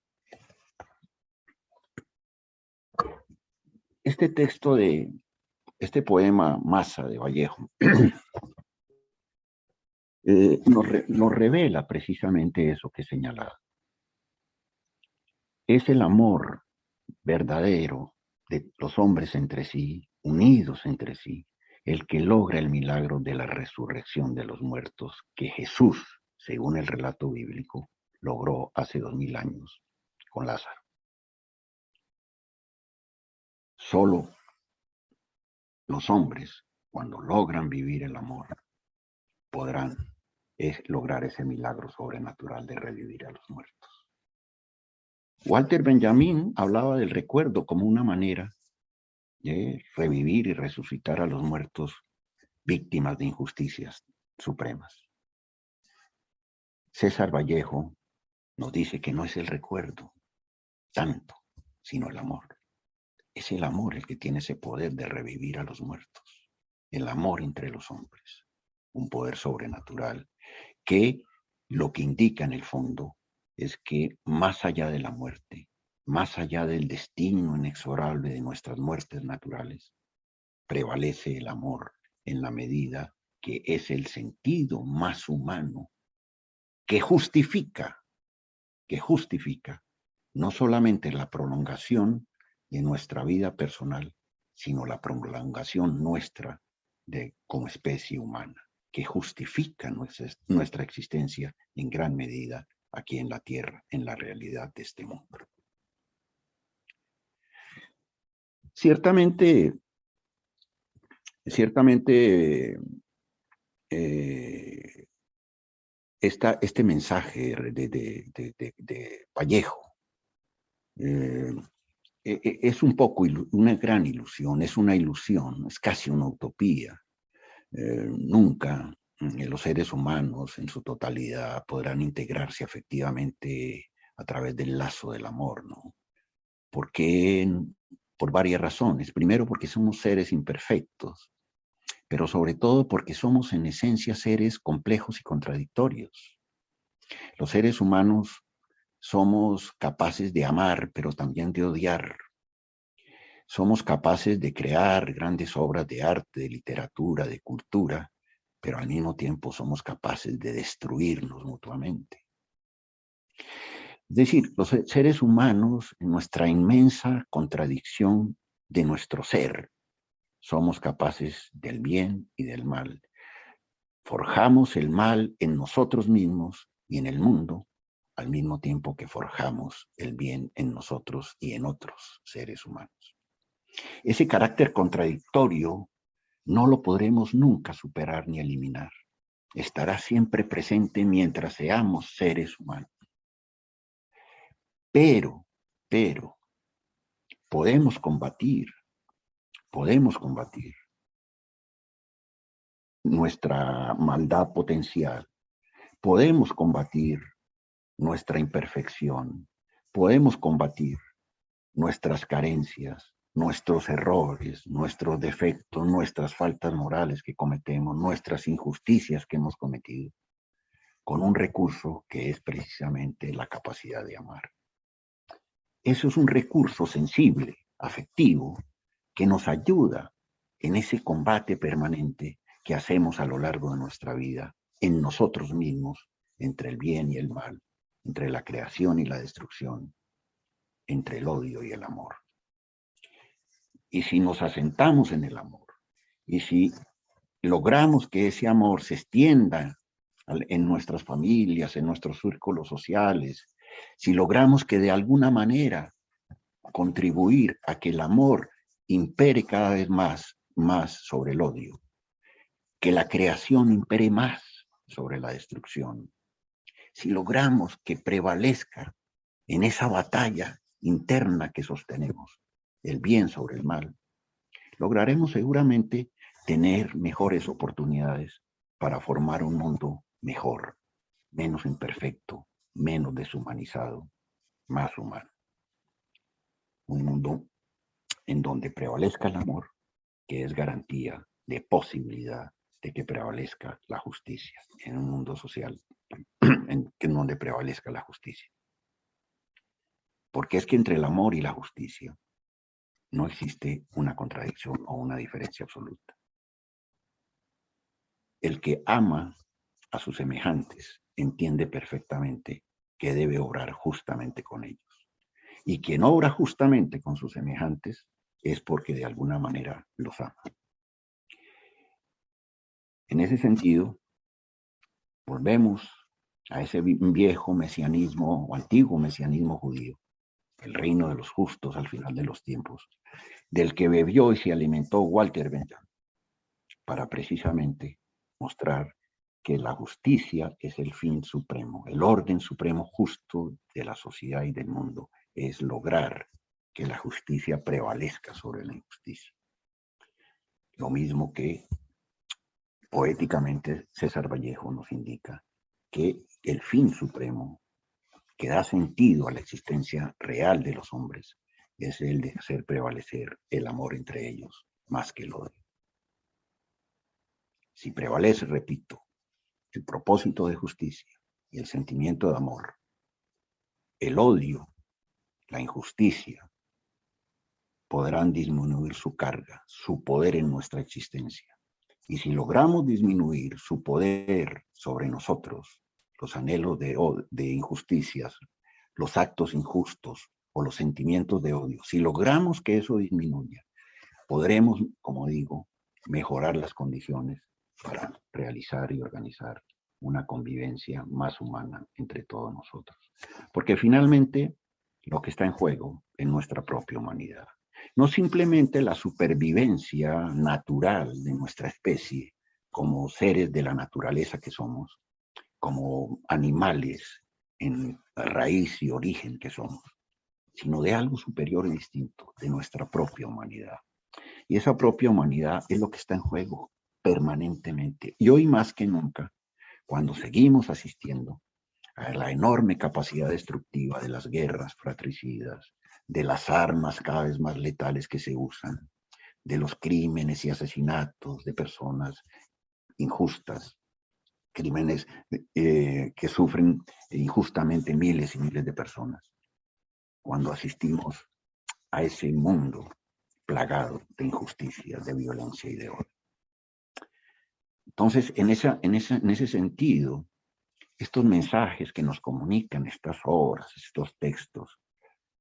Este texto de este poema Masa de Vallejo nos revela precisamente eso que he señalado. Es el amor verdadero de los hombres entre sí, unidos entre sí, el que logra el milagro de la resurrección de los muertos que Jesús, según el relato bíblico, logró hace 2000 años con Lázaro. Solo los hombres, cuando logran vivir el amor, podrán lograr ese milagro sobrenatural de revivir a los muertos. Walter Benjamin hablaba del recuerdo como una manera de revivir y resucitar a los muertos víctimas de injusticias supremas. César Vallejo nos dice que no es el recuerdo tanto, sino el amor. Es el amor el que tiene ese poder de revivir a los muertos. El amor entre los hombres. Un poder sobrenatural que lo que indica en el fondo es que más allá de la muerte, más allá del destino inexorable de nuestras muertes naturales, prevalece el amor en la medida que es el sentido más humano que justifica no solamente la prolongación de nuestra vida personal, sino la prolongación nuestra como especie humana, que justifica nuestra existencia en gran medida aquí en la Tierra, en la realidad de este mundo. Ciertamente, este mensaje de Vallejo es un poco una gran ilusión, es una ilusión, es casi una utopía. Nunca los seres humanos en su totalidad podrán integrarse afectivamente a través del lazo del amor, ¿no? Porque por varias razones. Primero, porque somos seres imperfectos, pero sobre todo porque somos en esencia seres complejos y contradictorios. Los seres humanos somos capaces de amar, pero también de odiar. Somos capaces de crear grandes obras de arte, de literatura, de cultura, pero al mismo tiempo somos capaces de destruirnos mutuamente. Es decir, los seres humanos, en nuestra inmensa contradicción de nuestro ser, somos capaces del bien y del mal. Forjamos el mal en nosotros mismos y en el mundo, al mismo tiempo que forjamos el bien en nosotros y en otros seres humanos. Ese carácter contradictorio no lo podremos nunca superar ni eliminar. Estará siempre presente mientras seamos seres humanos. Pero, podemos combatir nuestra maldad potencial, podemos combatir nuestra imperfección, podemos combatir nuestras carencias, nuestros errores, nuestros defectos, nuestras faltas morales que cometemos, nuestras injusticias que hemos cometido, con un recurso que es precisamente la capacidad de amar. Eso es un recurso sensible, afectivo, que nos ayuda en ese combate permanente que hacemos a lo largo de nuestra vida, en nosotros mismos, entre el bien y el mal, entre la creación y la destrucción, entre el odio y el amor. Y si nos asentamos en el amor, y si logramos que ese amor se extienda en nuestras familias, en nuestros círculos sociales, si logramos que de alguna manera contribuir a que el amor impere cada vez más sobre el odio, que la creación impere más sobre la destrucción, si logramos que prevalezca en esa batalla interna que sostenemos el bien sobre el mal, lograremos seguramente tener mejores oportunidades para formar un mundo mejor, menos imperfecto, menos deshumanizado, más humano. Un mundo en donde prevalezca el amor, que es garantía de posibilidad de que prevalezca la justicia, en un mundo social en donde prevalezca la justicia. Porque es que entre el amor y la justicia no existe una contradicción o una diferencia absoluta. El que ama a sus semejantes entiende perfectamente que debe obrar justamente con ellos. Y quien obra justamente con sus semejantes es porque de alguna manera los ama. En ese sentido, volvemos a ese viejo mesianismo o antiguo mesianismo judío, el reino de los justos al final de los tiempos, del que bebió y se alimentó Walter Benjamin, para precisamente mostrar que la justicia es el fin supremo, el orden supremo justo de la sociedad y del mundo, es lograr que la justicia prevalezca sobre la injusticia. Lo mismo que poéticamente César Vallejo nos indica que el fin supremo que da sentido a la existencia real de los hombres es el de hacer prevalecer el amor entre ellos más que el odio. Si prevalece, repito, el propósito de justicia y el sentimiento de amor, el odio, la injusticia, podrán disminuir su carga, su poder en nuestra existencia. Y si logramos disminuir su poder sobre nosotros, los anhelos de injusticias, los actos injustos o los sentimientos de odio, si logramos que eso disminuya, podremos, como digo, mejorar las condiciones para realizar y organizar una convivencia más humana entre todos nosotros. Porque finalmente lo que está en juego es nuestra propia humanidad. No simplemente la supervivencia natural de nuestra especie como seres de la naturaleza que somos, como animales en raíz y origen que somos, sino de algo superior y distinto, de nuestra propia humanidad. Y esa propia humanidad es lo que está en juego permanentemente. Y hoy más que nunca, cuando seguimos asistiendo a la enorme capacidad destructiva de las guerras fratricidas, de las armas cada vez más letales que se usan, de los crímenes y asesinatos de personas injustas, crímenes que sufren injustamente miles y miles de personas. Cuando asistimos a ese mundo plagado de injusticias, de violencia y de odio. Entonces, en ese sentido, estos mensajes que nos comunican estas obras, estos textos,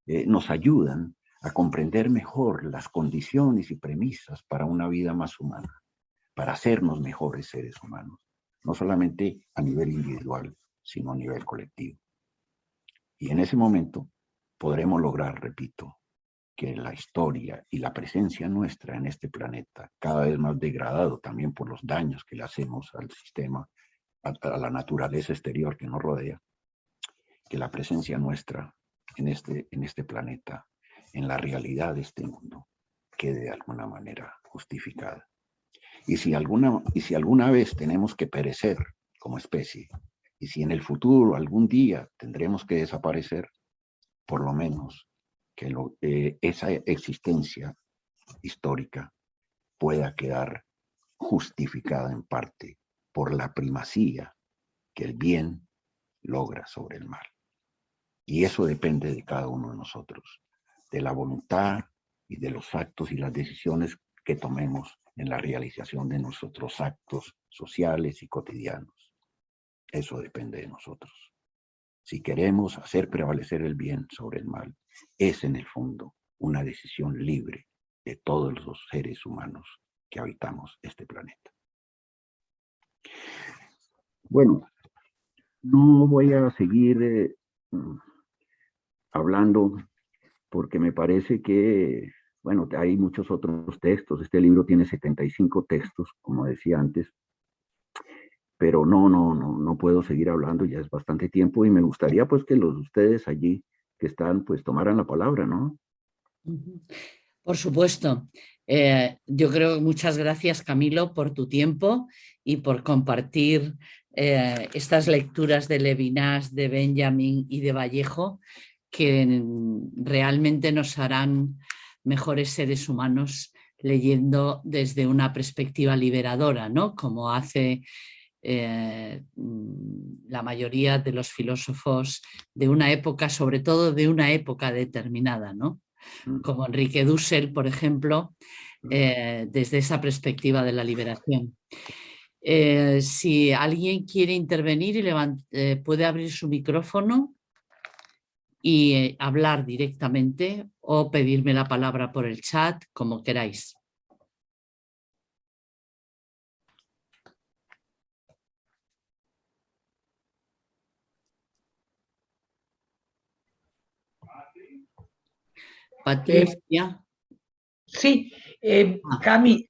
nos ayudan a comprender mejor las condiciones y premisas para una vida más humana, para hacernos mejores seres humanos, no solamente a nivel individual, sino a nivel colectivo. Y en ese momento podremos lograr, repito, que la historia y la presencia nuestra en este planeta, cada vez más degradado también por los daños que le hacemos al sistema, a la naturaleza exterior que nos rodea, que la presencia nuestra en este planeta, en la realidad de este mundo, quede de alguna manera justificada. Y si alguna vez tenemos que perecer como especie, y si en el futuro algún día tendremos que desaparecer, por lo menos que esa existencia histórica pueda quedar justificada en parte por la primacía que el bien logra sobre el mal. Y eso depende de cada uno de nosotros, de la voluntad y de los actos y las decisiones que tomemos en la realización de nuestros actos sociales y cotidianos. Eso depende de nosotros. Si queremos hacer prevalecer el bien sobre el mal, es en el fondo una decisión libre de todos los seres humanos que habitamos este planeta. Bueno, no voy a seguir hablando porque me parece que, bueno, hay muchos otros textos. Este libro tiene 75 textos, como decía antes, pero no puedo seguir hablando, ya es bastante tiempo y me gustaría pues que ustedes allí que están pues tomaran la palabra, ¿no? Por supuesto. Yo creo que muchas gracias, Camilo, por tu tiempo y por compartir estas lecturas de Levinas, de Benjamin y de Vallejo, que realmente nos harán mejores seres humanos leyendo desde una perspectiva liberadora, ¿no? Como hace la mayoría de los filósofos de una época, sobre todo de una época determinada, ¿no? Como Enrique Dussel, por ejemplo, desde esa perspectiva de la liberación. Si alguien quiere intervenir y puede abrir su micrófono. y hablar directamente o pedirme la palabra por el chat, como queráis. Patricia. Sí, Cami,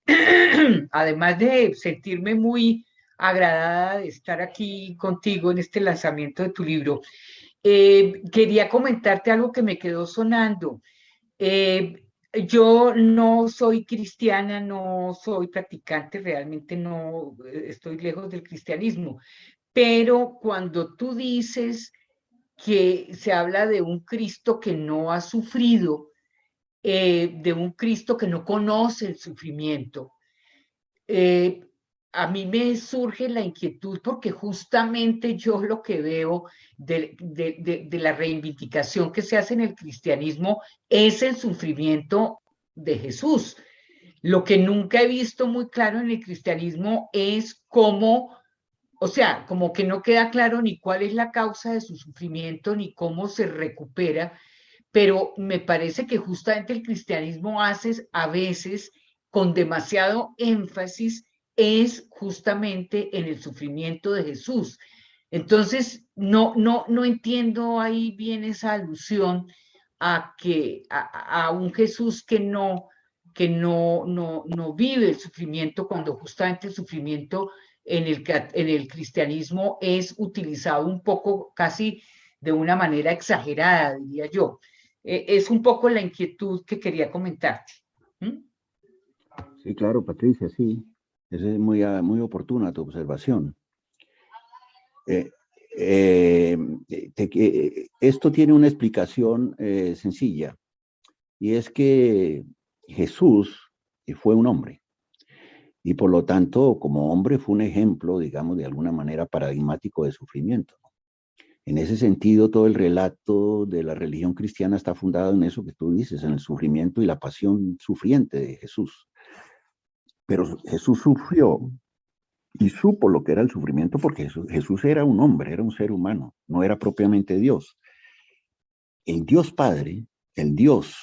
además de sentirme muy agradada de estar aquí contigo en este lanzamiento de tu libro, quería comentarte algo que me quedó sonando. Yo no soy cristiana, no soy practicante, realmente no estoy lejos del cristianismo, pero cuando tú dices que se habla de un Cristo que no ha sufrido, de un Cristo que no conoce el sufrimiento. A mí me surge la inquietud porque justamente yo lo que veo de la reivindicación que se hace en el cristianismo es el sufrimiento de Jesús. Lo que nunca he visto muy claro en el cristianismo es cómo, o sea, como que no queda claro ni cuál es la causa de su sufrimiento, ni cómo se recupera, pero me parece que justamente el cristianismo hace a veces con demasiado énfasis es justamente en el sufrimiento de Jesús. Entonces, no entiendo ahí bien esa alusión a un Jesús que no vive el sufrimiento, cuando justamente el sufrimiento en el cristianismo es utilizado un poco casi de una manera exagerada, diría yo. Es un poco la inquietud que quería comentarte. ¿Mm? Sí, claro, Patricia, sí. Es muy oportuna tu observación. Esto tiene una explicación sencilla, y es que Jesús fue un hombre, y por lo tanto, como hombre, fue un ejemplo, digamos, de alguna manera paradigmático de sufrimiento. En ese sentido, todo el relato de la religión cristiana está fundado en eso que tú dices, en el sufrimiento y la pasión sufriente de Jesús. Pero Jesús sufrió y supo lo que era el sufrimiento porque Jesús era un hombre, era un ser humano, no era propiamente Dios. El Dios Padre, el Dios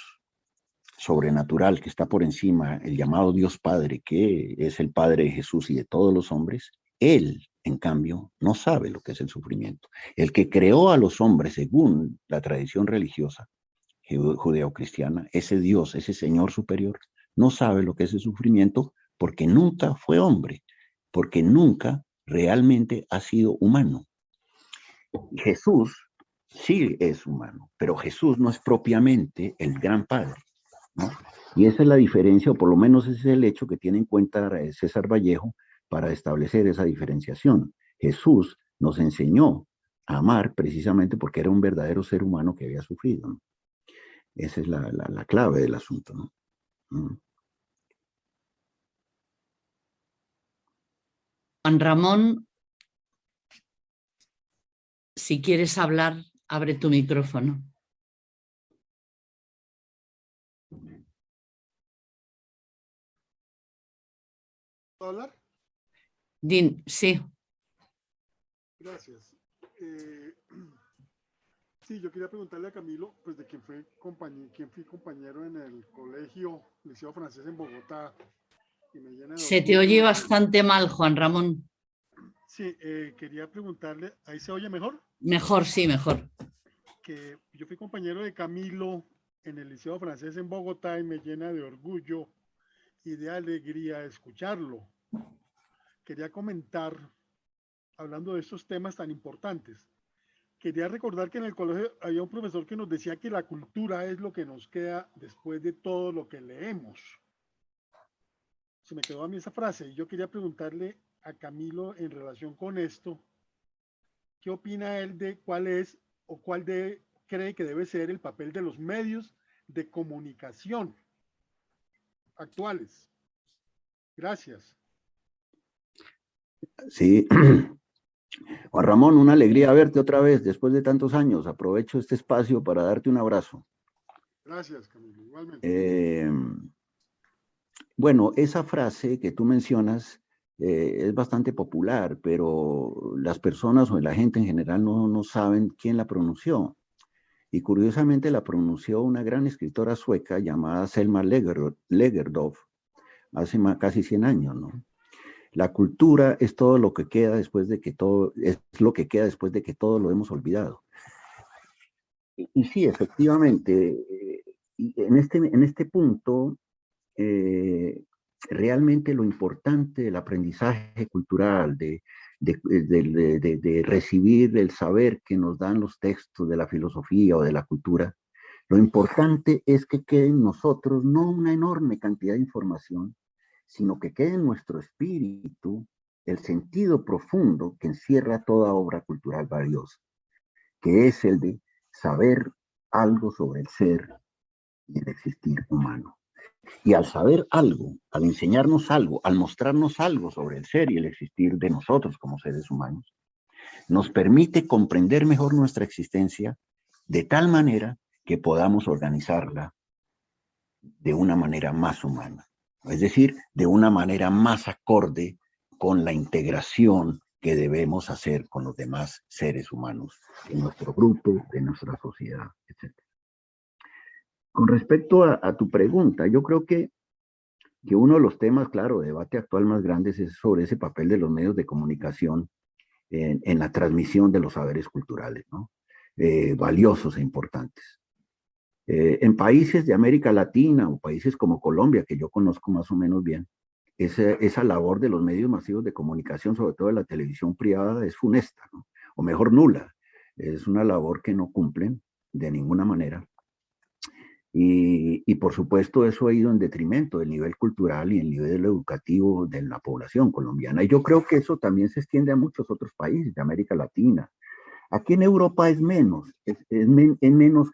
sobrenatural que está por encima, el llamado Dios Padre, que es el Padre de Jesús y de todos los hombres, Él, en cambio, no sabe lo que es el sufrimiento. El que creó a los hombres según la tradición religiosa judeocristiana, ese Dios, ese Señor superior, no sabe lo que es el sufrimiento porque nunca fue hombre, porque nunca realmente ha sido humano. Jesús sí es humano, pero Jesús no es propiamente el gran Padre, ¿no? Y esa es la diferencia, o por lo menos ese es el hecho que tiene en cuenta César Vallejo para establecer esa diferenciación. Jesús nos enseñó a amar precisamente porque era un verdadero ser humano que había sufrido, ¿no? Esa es la clave del asunto, ¿no? Juan Ramón, si quieres hablar, abre tu micrófono. ¿Puedo hablar? Din, sí. Gracias. Sí, yo quería preguntarle a Camilo, pues de quién fui compañero en el colegio, Liceo Francés en Bogotá. Y me llena de Se te orgullo. oye bastante mal, Juan Ramón. Sí, quería preguntarle, ¿ahí se oye mejor? Mejor, sí, mejor. Que yo fui compañero de Camilo en el Liceo Francés en Bogotá y me llena de orgullo y de alegría escucharlo. Quería comentar, hablando de estos temas tan importantes, quería recordar que en el colegio había un profesor que nos decía que la cultura es lo que nos queda después de todo lo que leemos. Se me quedó a mí esa frase y yo quería preguntarle a Camilo en relación con esto, ¿qué opina él de cuál es o cree que debe ser el papel de los medios de comunicación actuales? Gracias. Sí. Juan Ramón, una alegría verte otra vez después de tantos años. Aprovecho este espacio para darte un abrazo. Gracias, Camilo, igualmente. Bueno, esa frase que tú mencionas es bastante popular, pero las personas o la gente en general no saben quién la pronunció. y curiosamente la pronunció una gran escritora sueca llamada Selma Lagerlöf hace casi 100 años, ¿no? La cultura es todo lo que queda después de que todo, es lo que queda después de que todo lo hemos olvidado. Y sí, efectivamente, en este punto, realmente lo importante del aprendizaje cultural, de recibir el saber que nos dan los textos de la filosofía o de la cultura, lo importante es que quede en nosotros no una enorme cantidad de información, sino que quede en nuestro espíritu el sentido profundo que encierra toda obra cultural valiosa, que es el de saber algo sobre el ser y el existir humano. Y al saber algo, al enseñarnos algo, al mostrarnos algo sobre el ser y el existir de nosotros como seres humanos, nos permite comprender mejor nuestra existencia de tal manera que podamos organizarla de una manera más humana. Es decir, de una manera más acorde con la integración que debemos hacer con los demás seres humanos, en nuestro grupo, en nuestra sociedad, etc. Con respecto a tu pregunta, yo creo que uno de los temas, claro, de debate actual más grandes es sobre ese papel de los medios de comunicación en la transmisión de los saberes culturales, ¿no? Valiosos e importantes. En países de América Latina o países como Colombia, que yo conozco más o menos bien, esa labor de los medios masivos de comunicación, sobre todo de la televisión privada, es funesta, ¿no? O mejor, nula. Es una labor que no cumplen de ninguna manera. Y por supuesto eso ha ido en detrimento del nivel cultural y el nivel educativo de la población colombiana. Y yo creo que eso también se extiende a muchos otros países de América Latina. Aquí en Europa es menos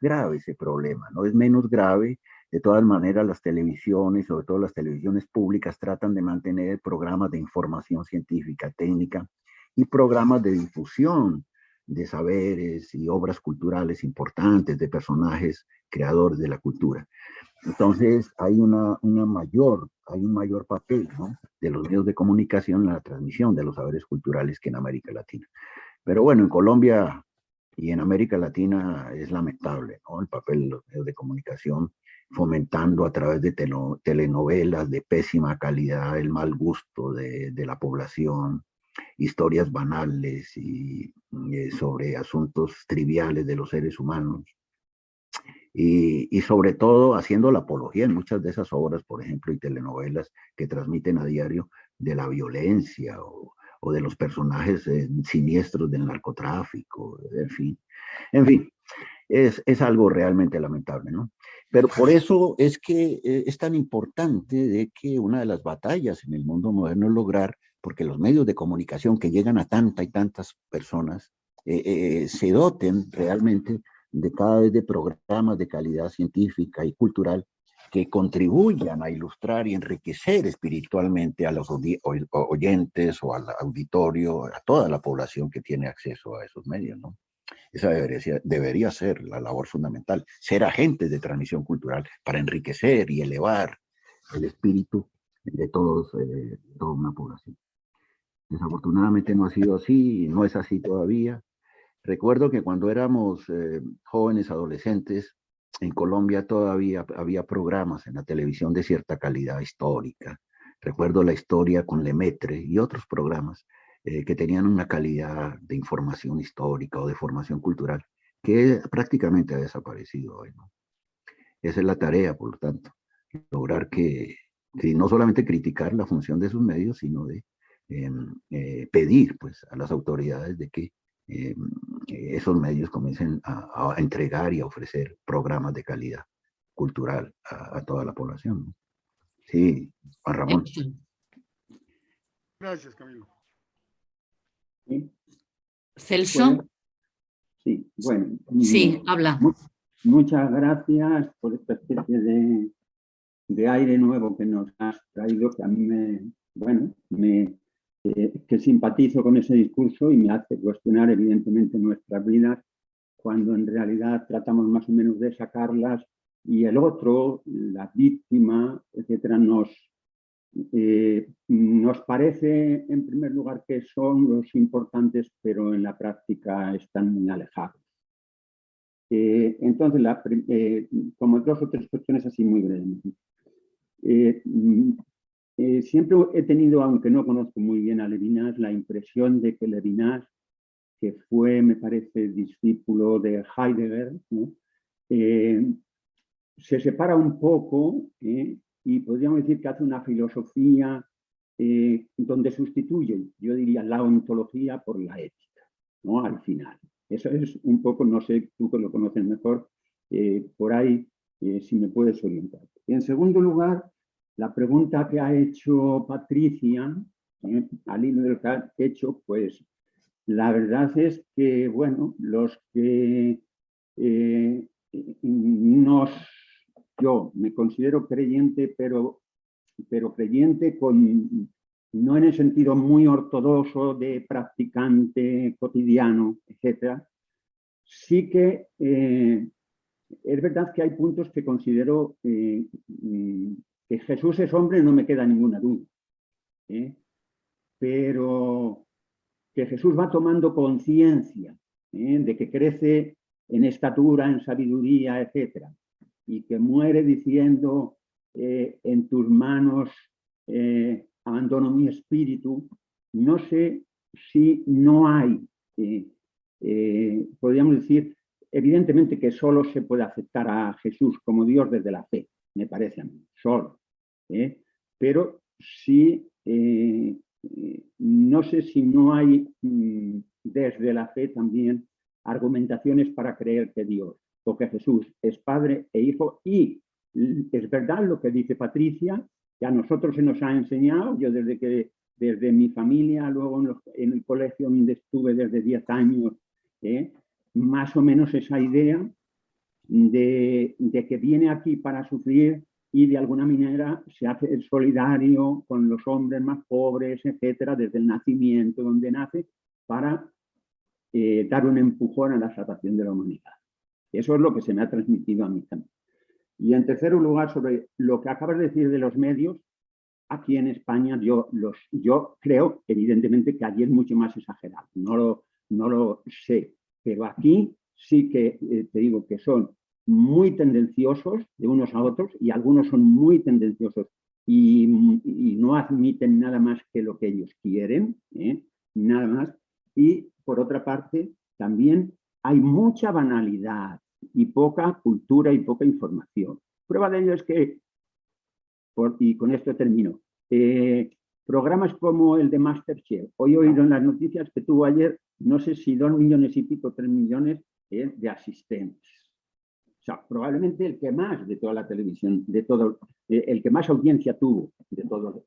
grave ese problema, ¿no? Es menos grave. De todas maneras, las televisiones, sobre todo las televisiones públicas, tratan de mantener programas de información científica, técnica y programas de difusión de saberes y obras culturales importantes de personajes creadores de la cultura. Entonces hay un mayor papel, ¿no?, de los medios de comunicación en la transmisión de los saberes culturales que en América Latina. Pero bueno, en Colombia y en América Latina es lamentable, ¿no?, el papel de los medios de comunicación fomentando a través de telenovelas de pésima calidad el mal gusto de la población, historias banales y sobre asuntos triviales de los seres humanos. Y sobre todo haciendo la apología en muchas de esas obras, por ejemplo, y telenovelas que transmiten a diario de la violencia o de los personajes siniestros del narcotráfico, en fin. En fin, es algo realmente lamentable, ¿no? Pero por eso es que es tan importante de que una de las batallas en el mundo moderno es lograr, porque los medios de comunicación que llegan a tanta y tantas personas se doten realmente de cada vez de programas de calidad científica y cultural que contribuyan a ilustrar y enriquecer espiritualmente a los oyentes o al auditorio, a toda la población que tiene acceso a esos medios, ¿no? Esa debería ser la labor fundamental, ser agentes de transmisión cultural para enriquecer y elevar el espíritu de toda una población. Desafortunadamente no ha sido así, no es así todavía. Recuerdo que cuando éramos jóvenes, adolescentes, en Colombia todavía había programas en la televisión de cierta calidad histórica. Recuerdo La Historia con Lemaitre y otros programas que tenían una calidad de información histórica o de formación cultural que prácticamente ha desaparecido hoy, ¿no? Esa es la tarea, por lo tanto, lograr que no solamente criticar la función de sus medios, sino de pedir pues, a las autoridades de que esos medios comiencen a entregar y a ofrecer programas de calidad cultural a toda la población, ¿no? Sí, Juan Ramón. Gracias, Camilo. ¿Sí? Celso. Sí, bueno. Sí, habla. Muchas gracias por esta especie de aire nuevo que nos has traído, que a mí que simpatizo con ese discurso y me hace cuestionar evidentemente nuestras vidas, cuando en realidad tratamos más o menos de sacarlas y el otro, la víctima, etcétera, nos parece en primer lugar que son los importantes, pero en la práctica están muy alejados. Entonces, como 2 o 3 cuestiones así muy brevemente. Siempre he tenido, aunque no conozco muy bien a Levinas, la impresión de que Levinas, que fue, me parece, discípulo de Heidegger, ¿no? Se separa un poco y podríamos decir que hace una filosofía donde sustituye, yo diría, la ontología por la ética, ¿no? Al final. Eso es un poco, no sé, tú que lo conoces mejor, por ahí, si me puedes orientar. Y en segundo lugar, la pregunta que ha hecho Patricia, al hilo del que ha hecho, pues la verdad es que, bueno, los que yo me considero creyente, pero creyente no en el sentido muy ortodoxo de practicante cotidiano, etcétera. Sí que es verdad que hay puntos que considero que Jesús es hombre, no me queda ninguna duda. Pero que Jesús va tomando conciencia de que crece en estatura, en sabiduría, etcétera, y que muere diciendo en tus manos abandono mi espíritu. No sé si no hay, podríamos decir, evidentemente que solo se puede aceptar a Jesús como Dios desde la fe, me parece a mí, solo. Pero sí, no sé si no hay desde la fe también argumentaciones para creer que Dios o que Jesús es Padre e Hijo, y es verdad lo que dice Patricia, que a nosotros se nos ha enseñado, yo desde mi familia, luego en el colegio donde estuve desde 10 años, más o menos esa idea de que viene aquí para sufrir y de alguna manera se hace solidario con los hombres más pobres, etcétera, desde el nacimiento, donde nace, para dar un empujón a la salvación de la humanidad. Eso es lo que se me ha transmitido a mí también. Y en tercer lugar, sobre lo que acabas de decir de los medios, aquí en España yo creo, evidentemente, que allí es mucho más exagerado. No lo sé, pero aquí sí que te digo que son muy tendenciosos de unos a otros, y algunos son muy tendenciosos y no admiten nada más que lo que ellos quieren, nada más. Y por otra parte, también hay mucha banalidad y poca cultura y poca información. Prueba de ello es que, y con esto termino, programas como el de MasterChef, hoy he oído en las noticias que tuvo ayer, no sé si 2 millones y pico, 3 millones de asistentes. O sea, probablemente el que más de toda la televisión, el que más audiencia tuvo de todo.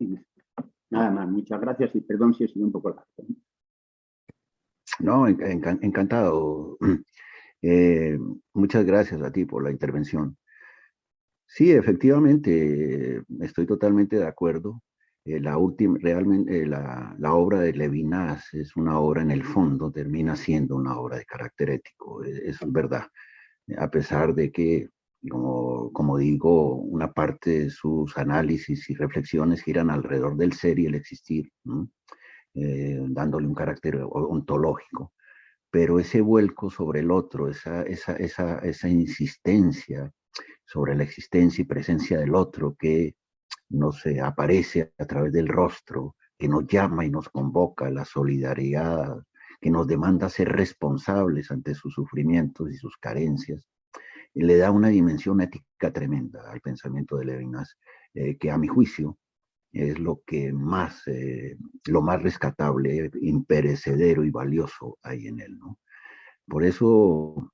Nada más, muchas gracias y perdón si he sido un poco largo. No, encantado. Muchas gracias a ti por la intervención. Sí, efectivamente, estoy totalmente de acuerdo. Realmente la obra de Levinas es una obra, en el fondo, termina siendo una obra de carácter ético, eso es verdad. A pesar de que, como digo, una parte de sus análisis y reflexiones giran alrededor del ser y el existir, dándole un carácter ontológico. Pero ese vuelco sobre el otro, esa insistencia sobre la existencia y presencia del otro que nos aparece a través del rostro, que nos llama y nos convoca a la solidaridad, que nos demanda ser responsables ante sus sufrimientos y sus carencias, le da una dimensión ética tremenda al pensamiento de Levinas, que a mi juicio es lo más rescatable, imperecedero y valioso hay en él, ¿no? Por eso,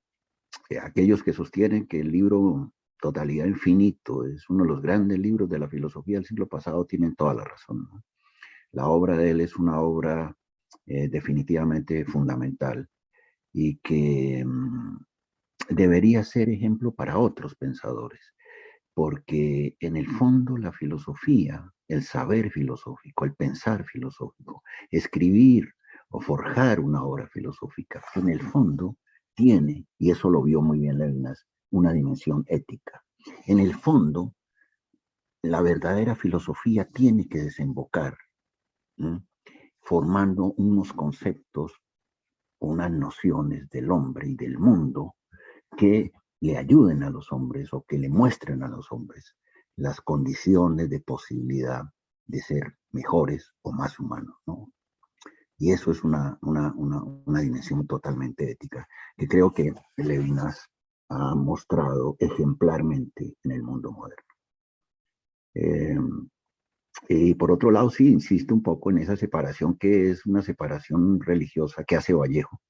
aquellos que sostienen que el libro Totalidad Infinito es uno de los grandes libros de la filosofía del siglo pasado tienen toda la razón, ¿no? La obra de él es una obra definitivamente fundamental y que debería ser ejemplo para otros pensadores, porque en el fondo la filosofía, el saber filosófico, el pensar filosófico, escribir o forjar una obra filosófica, en el fondo tiene, y eso lo vio muy bien Levinas, una dimensión ética. En el fondo, la verdadera filosofía tiene que desembocar formando unos conceptos, unas nociones del hombre y del mundo que le ayuden a los hombres o que le muestren a los hombres las condiciones de posibilidad de ser mejores o más humanos, ¿no? Y eso es una dimensión totalmente ética, que creo que Levinas ha mostrado ejemplarmente en el mundo moderno. Y por otro lado, sí, insiste un poco en esa separación que es una separación religiosa que hace Vallejo.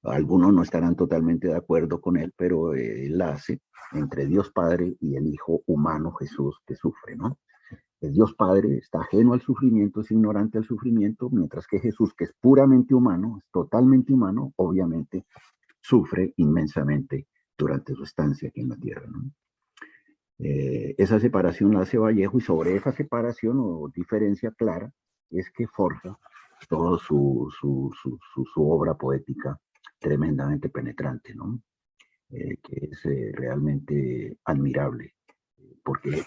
Algunos no estarán totalmente de acuerdo con él, pero él la hace entre Dios Padre y el Hijo humano Jesús que sufre, ¿no? El Dios Padre está ajeno al sufrimiento, es ignorante al sufrimiento, mientras que Jesús, que es puramente humano, es totalmente humano, obviamente sufre inmensamente durante su estancia aquí en la tierra, ¿no? Esa separación la hace Vallejo, y sobre esa separación o diferencia clara es que forja toda su obra poética tremendamente penetrante, ¿no? Que es realmente admirable, porque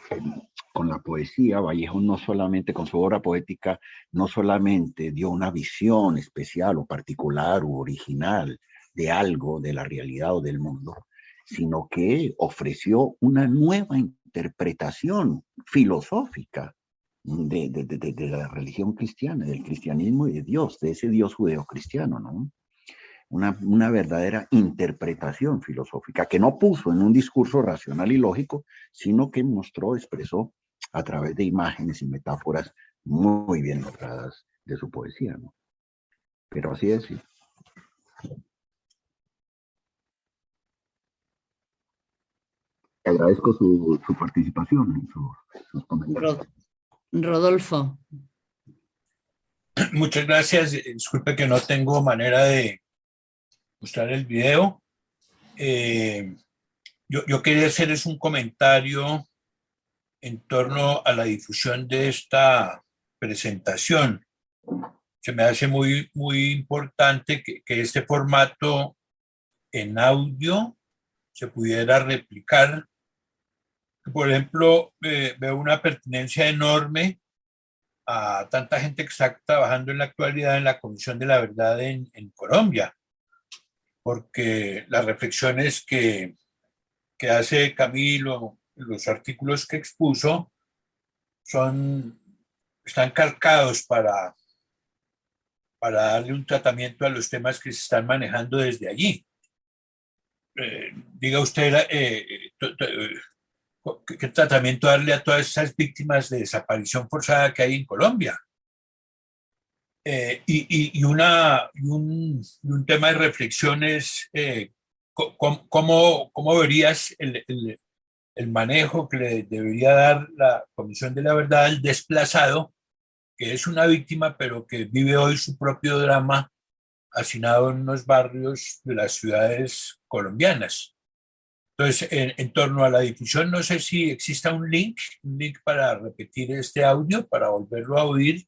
con la poesía Vallejo no solamente, con su obra poética, no solamente dio una visión especial o particular u original de algo, de la realidad o del mundo, sino que ofreció una nueva interpretación filosófica de la religión cristiana, del cristianismo y de Dios, de ese Dios judeocristiano, ¿no? Una verdadera interpretación filosófica que no puso en un discurso racional y lógico, sino que mostró, expresó a través de imágenes y metáforas muy bien logradas de su poesía, ¿no? Pero así es, sí. Agradezco su participación en sus comentarios. Rodolfo. Muchas gracias. Disculpe que no tengo manera de mostrar el video. Yo quería hacerles un comentario en torno a la difusión de esta presentación. Se me hace muy importante que este formato en audio se pudiera replicar. Por ejemplo, veo una pertinencia enorme a tanta gente que está trabajando en la actualidad en la Comisión de la Verdad en Colombia, porque las reflexiones que hace Camilo, los artículos que expuso, están calcados para darle un tratamiento a los temas que se están manejando desde allí. Diga usted, ¿qué tratamiento darle a todas esas víctimas de desaparición forzada que hay en Colombia? Y un tema de reflexión es ¿cómo verías el manejo que le debería dar la Comisión de la Verdad al desplazado, que es una víctima, pero que vive hoy su propio drama hacinado en unos barrios de las ciudades colombianas? Entonces, en torno a la difusión, no sé si exista un link para repetir este audio, para volverlo a oír,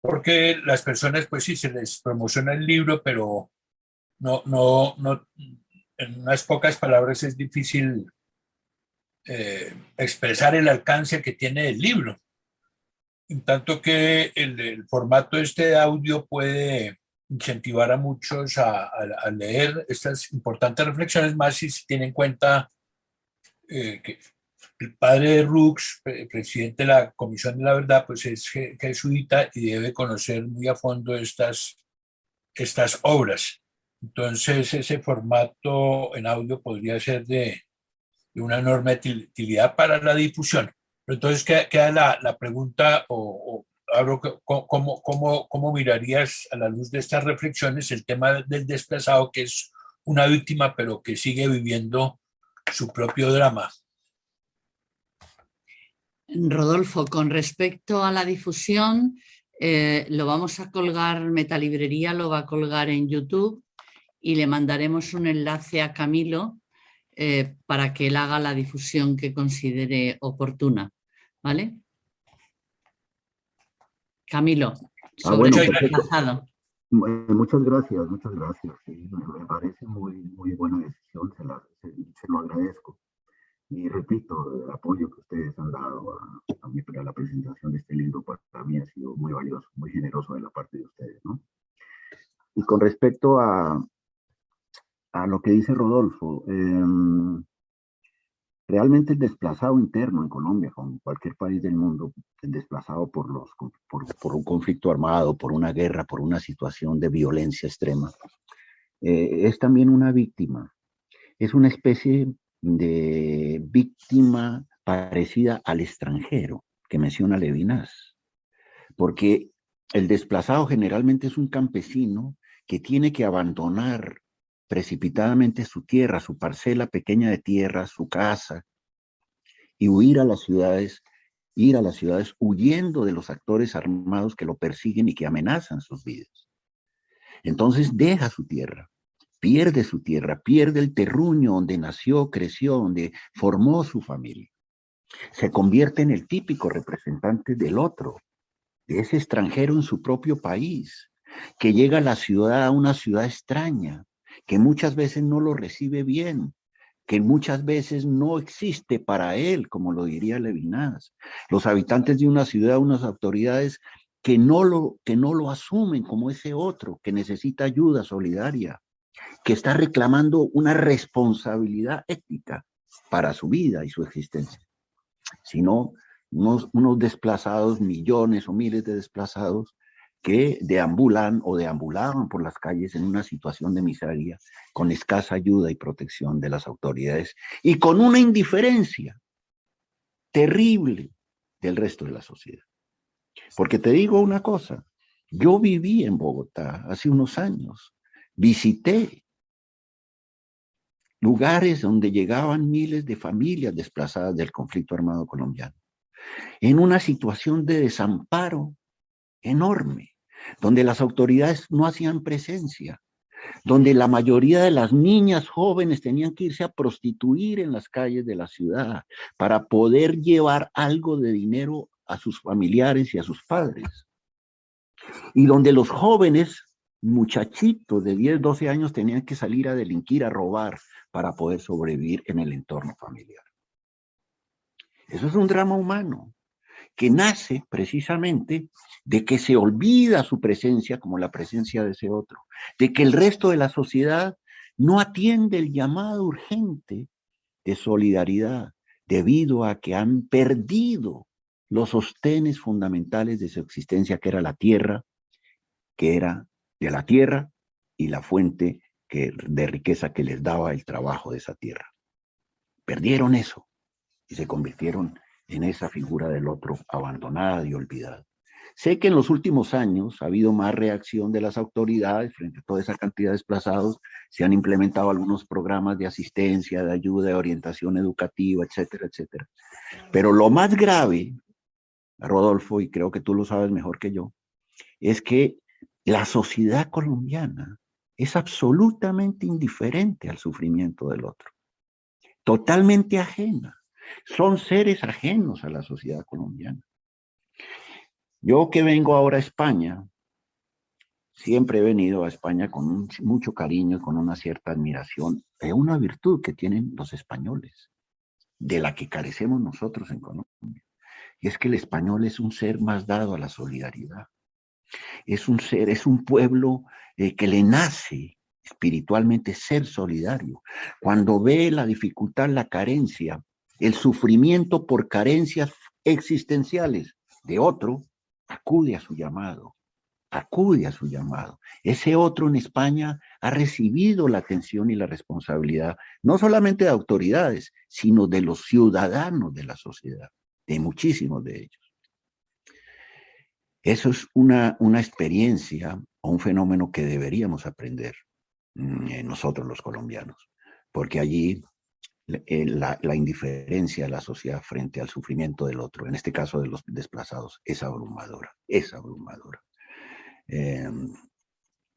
porque las personas, pues sí, se les promociona el libro, pero no, en unas pocas palabras es difícil expresar el alcance que tiene el libro. En tanto que el formato de audio puede incentivar a muchos a leer estas importantes reflexiones, más si se tiene en cuenta que el padre de Rux, presidente de la Comisión de la Verdad, pues es jesuita y debe conocer muy a fondo estas obras. Entonces ese formato en audio podría ser de una enorme utilidad para la difusión. Pero entonces queda la pregunta, ¿cómo mirarías a la luz de estas reflexiones el tema del desplazado, que es una víctima pero que sigue viviendo su propio drama? Rodolfo, con respecto a la difusión, lo vamos a colgar, Metalibrería lo va a colgar en YouTube y le mandaremos un enlace a Camilo para que él haga la difusión que considere oportuna, ¿vale? Camilo, sobre el desplazado. Muchas gracias. Sí, me parece muy buena decisión, se lo agradezco. Y repito, el apoyo que ustedes han dado a mí para la presentación de este libro para mí ha sido muy valioso, muy generoso de la parte de ustedes, ¿no? Y con respecto a a lo que dice Rodolfo, realmente el desplazado interno en Colombia, como en cualquier país del mundo, el desplazado por un conflicto armado, por una guerra, por una situación de violencia extrema, es también una víctima. Es una especie de víctima parecida al extranjero que menciona Levinas, porque el desplazado generalmente es un campesino que tiene que abandonar precipitadamente su tierra, su parcela pequeña de tierra, su casa, y huir a las ciudades, ir a las ciudades huyendo de los actores armados que lo persiguen y que amenazan sus vidas. Entonces deja su tierra, pierde el terruño donde nació, creció, donde formó su familia. Se convierte en el típico representante del otro, de ese extranjero en su propio país, que llega a la ciudad, a una ciudad extraña, que muchas veces no lo recibe bien, que muchas veces no existe para él, como lo diría Levinas. Los habitantes de una ciudad, unas autoridades que no lo asumen como ese otro, que necesita ayuda solidaria, que está reclamando una responsabilidad ética para su vida y su existencia, sino unos desplazados, millones o miles de desplazados que deambulan o deambulaban por las calles en una situación de miseria, con escasa ayuda y protección de las autoridades y con una indiferencia terrible del resto de la sociedad. Porque te digo una cosa, yo viví en Bogotá hace unos años, visité lugares donde llegaban miles de familias desplazadas del conflicto armado colombiano, en una situación de desamparo enorme, donde las autoridades no hacían presencia, donde la mayoría de las niñas jóvenes tenían que irse a prostituir en las calles de la ciudad para poder llevar algo de dinero a sus familiares y a sus padres, y donde los jóvenes muchachitos de 10, 12 años tenían que salir a delinquir, a robar para poder sobrevivir en el entorno familiar. Eso es un drama humano que nace precisamente de que se olvida su presencia como la presencia de ese otro, de que el resto de la sociedad no atiende el llamado urgente de solidaridad debido a que han perdido los sostenes fundamentales de su existencia, que era la tierra, que era de la tierra y la fuente de riqueza que les daba el trabajo de esa tierra. Perdieron eso y se convirtieron en esa figura del otro abandonada y olvidada. Sé que en los últimos años ha habido más reacción de las autoridades frente a toda esa cantidad de desplazados, se han implementado algunos programas de asistencia, de ayuda, de orientación educativa, etcétera, etcétera. Pero lo más grave, Rodolfo, y creo que tú lo sabes mejor que yo, es que la sociedad colombiana es absolutamente indiferente al sufrimiento del otro, totalmente ajena. Son seres ajenos a la sociedad colombiana. Yo que vengo ahora a España, siempre he venido a España con mucho cariño y con una cierta admiración de una virtud que tienen los españoles, de la que carecemos nosotros en Colombia. Y es que el español es un ser más dado a la solidaridad. Es un pueblo que le nace espiritualmente ser solidario. Cuando ve la dificultad, la carencia, el sufrimiento por carencias existenciales de otro, acude a su llamado, acude a su llamado. Ese otro en España ha recibido la atención y la responsabilidad, no solamente de autoridades, sino de los ciudadanos de la sociedad, de muchísimos de ellos. Eso es una experiencia o un fenómeno que deberíamos aprender nosotros los colombianos, porque allí la indiferencia de la sociedad frente al sufrimiento del otro, en este caso de los desplazados, es abrumadora,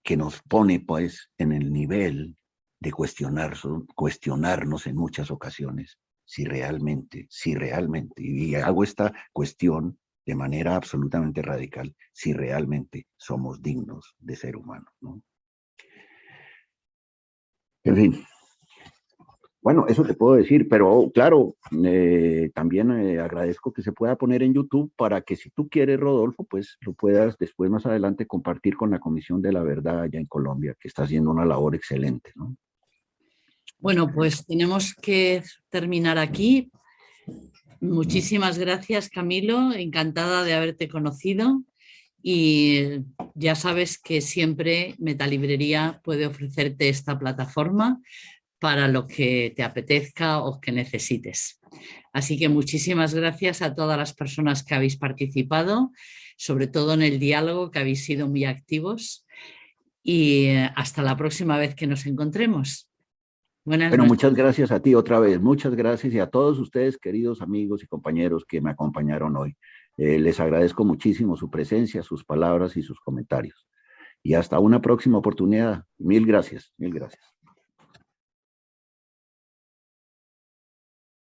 que nos pone pues en el nivel de cuestionarnos en muchas ocasiones si realmente, y hago esta cuestión de manera absolutamente radical, si realmente somos dignos de ser humanos, ¿no? En fin. Bueno, eso te puedo decir, pero claro, también agradezco que se pueda poner en YouTube para que si tú quieres, Rodolfo, pues lo puedas después, más adelante, compartir con la Comisión de la Verdad allá en Colombia, que está haciendo una labor excelente, ¿no? Bueno, pues tenemos que terminar aquí. Muchísimas gracias, Camilo. Encantada de haberte conocido. Y ya sabes que siempre Metalibrería puede ofrecerte esta plataforma para lo que te apetezca o que necesites. Así que muchísimas gracias a todas las personas que habéis participado, sobre todo en el diálogo, que habéis sido muy activos. Y hasta la próxima vez que nos encontremos. Buenas Bueno, noches. muchas gracias a ti otra vez, muchas gracias y a todos ustedes, queridos amigos y compañeros que me acompañaron hoy. Les agradezco muchísimo su presencia, sus palabras y sus comentarios. Y hasta una próxima oportunidad. Mil gracias, mil gracias.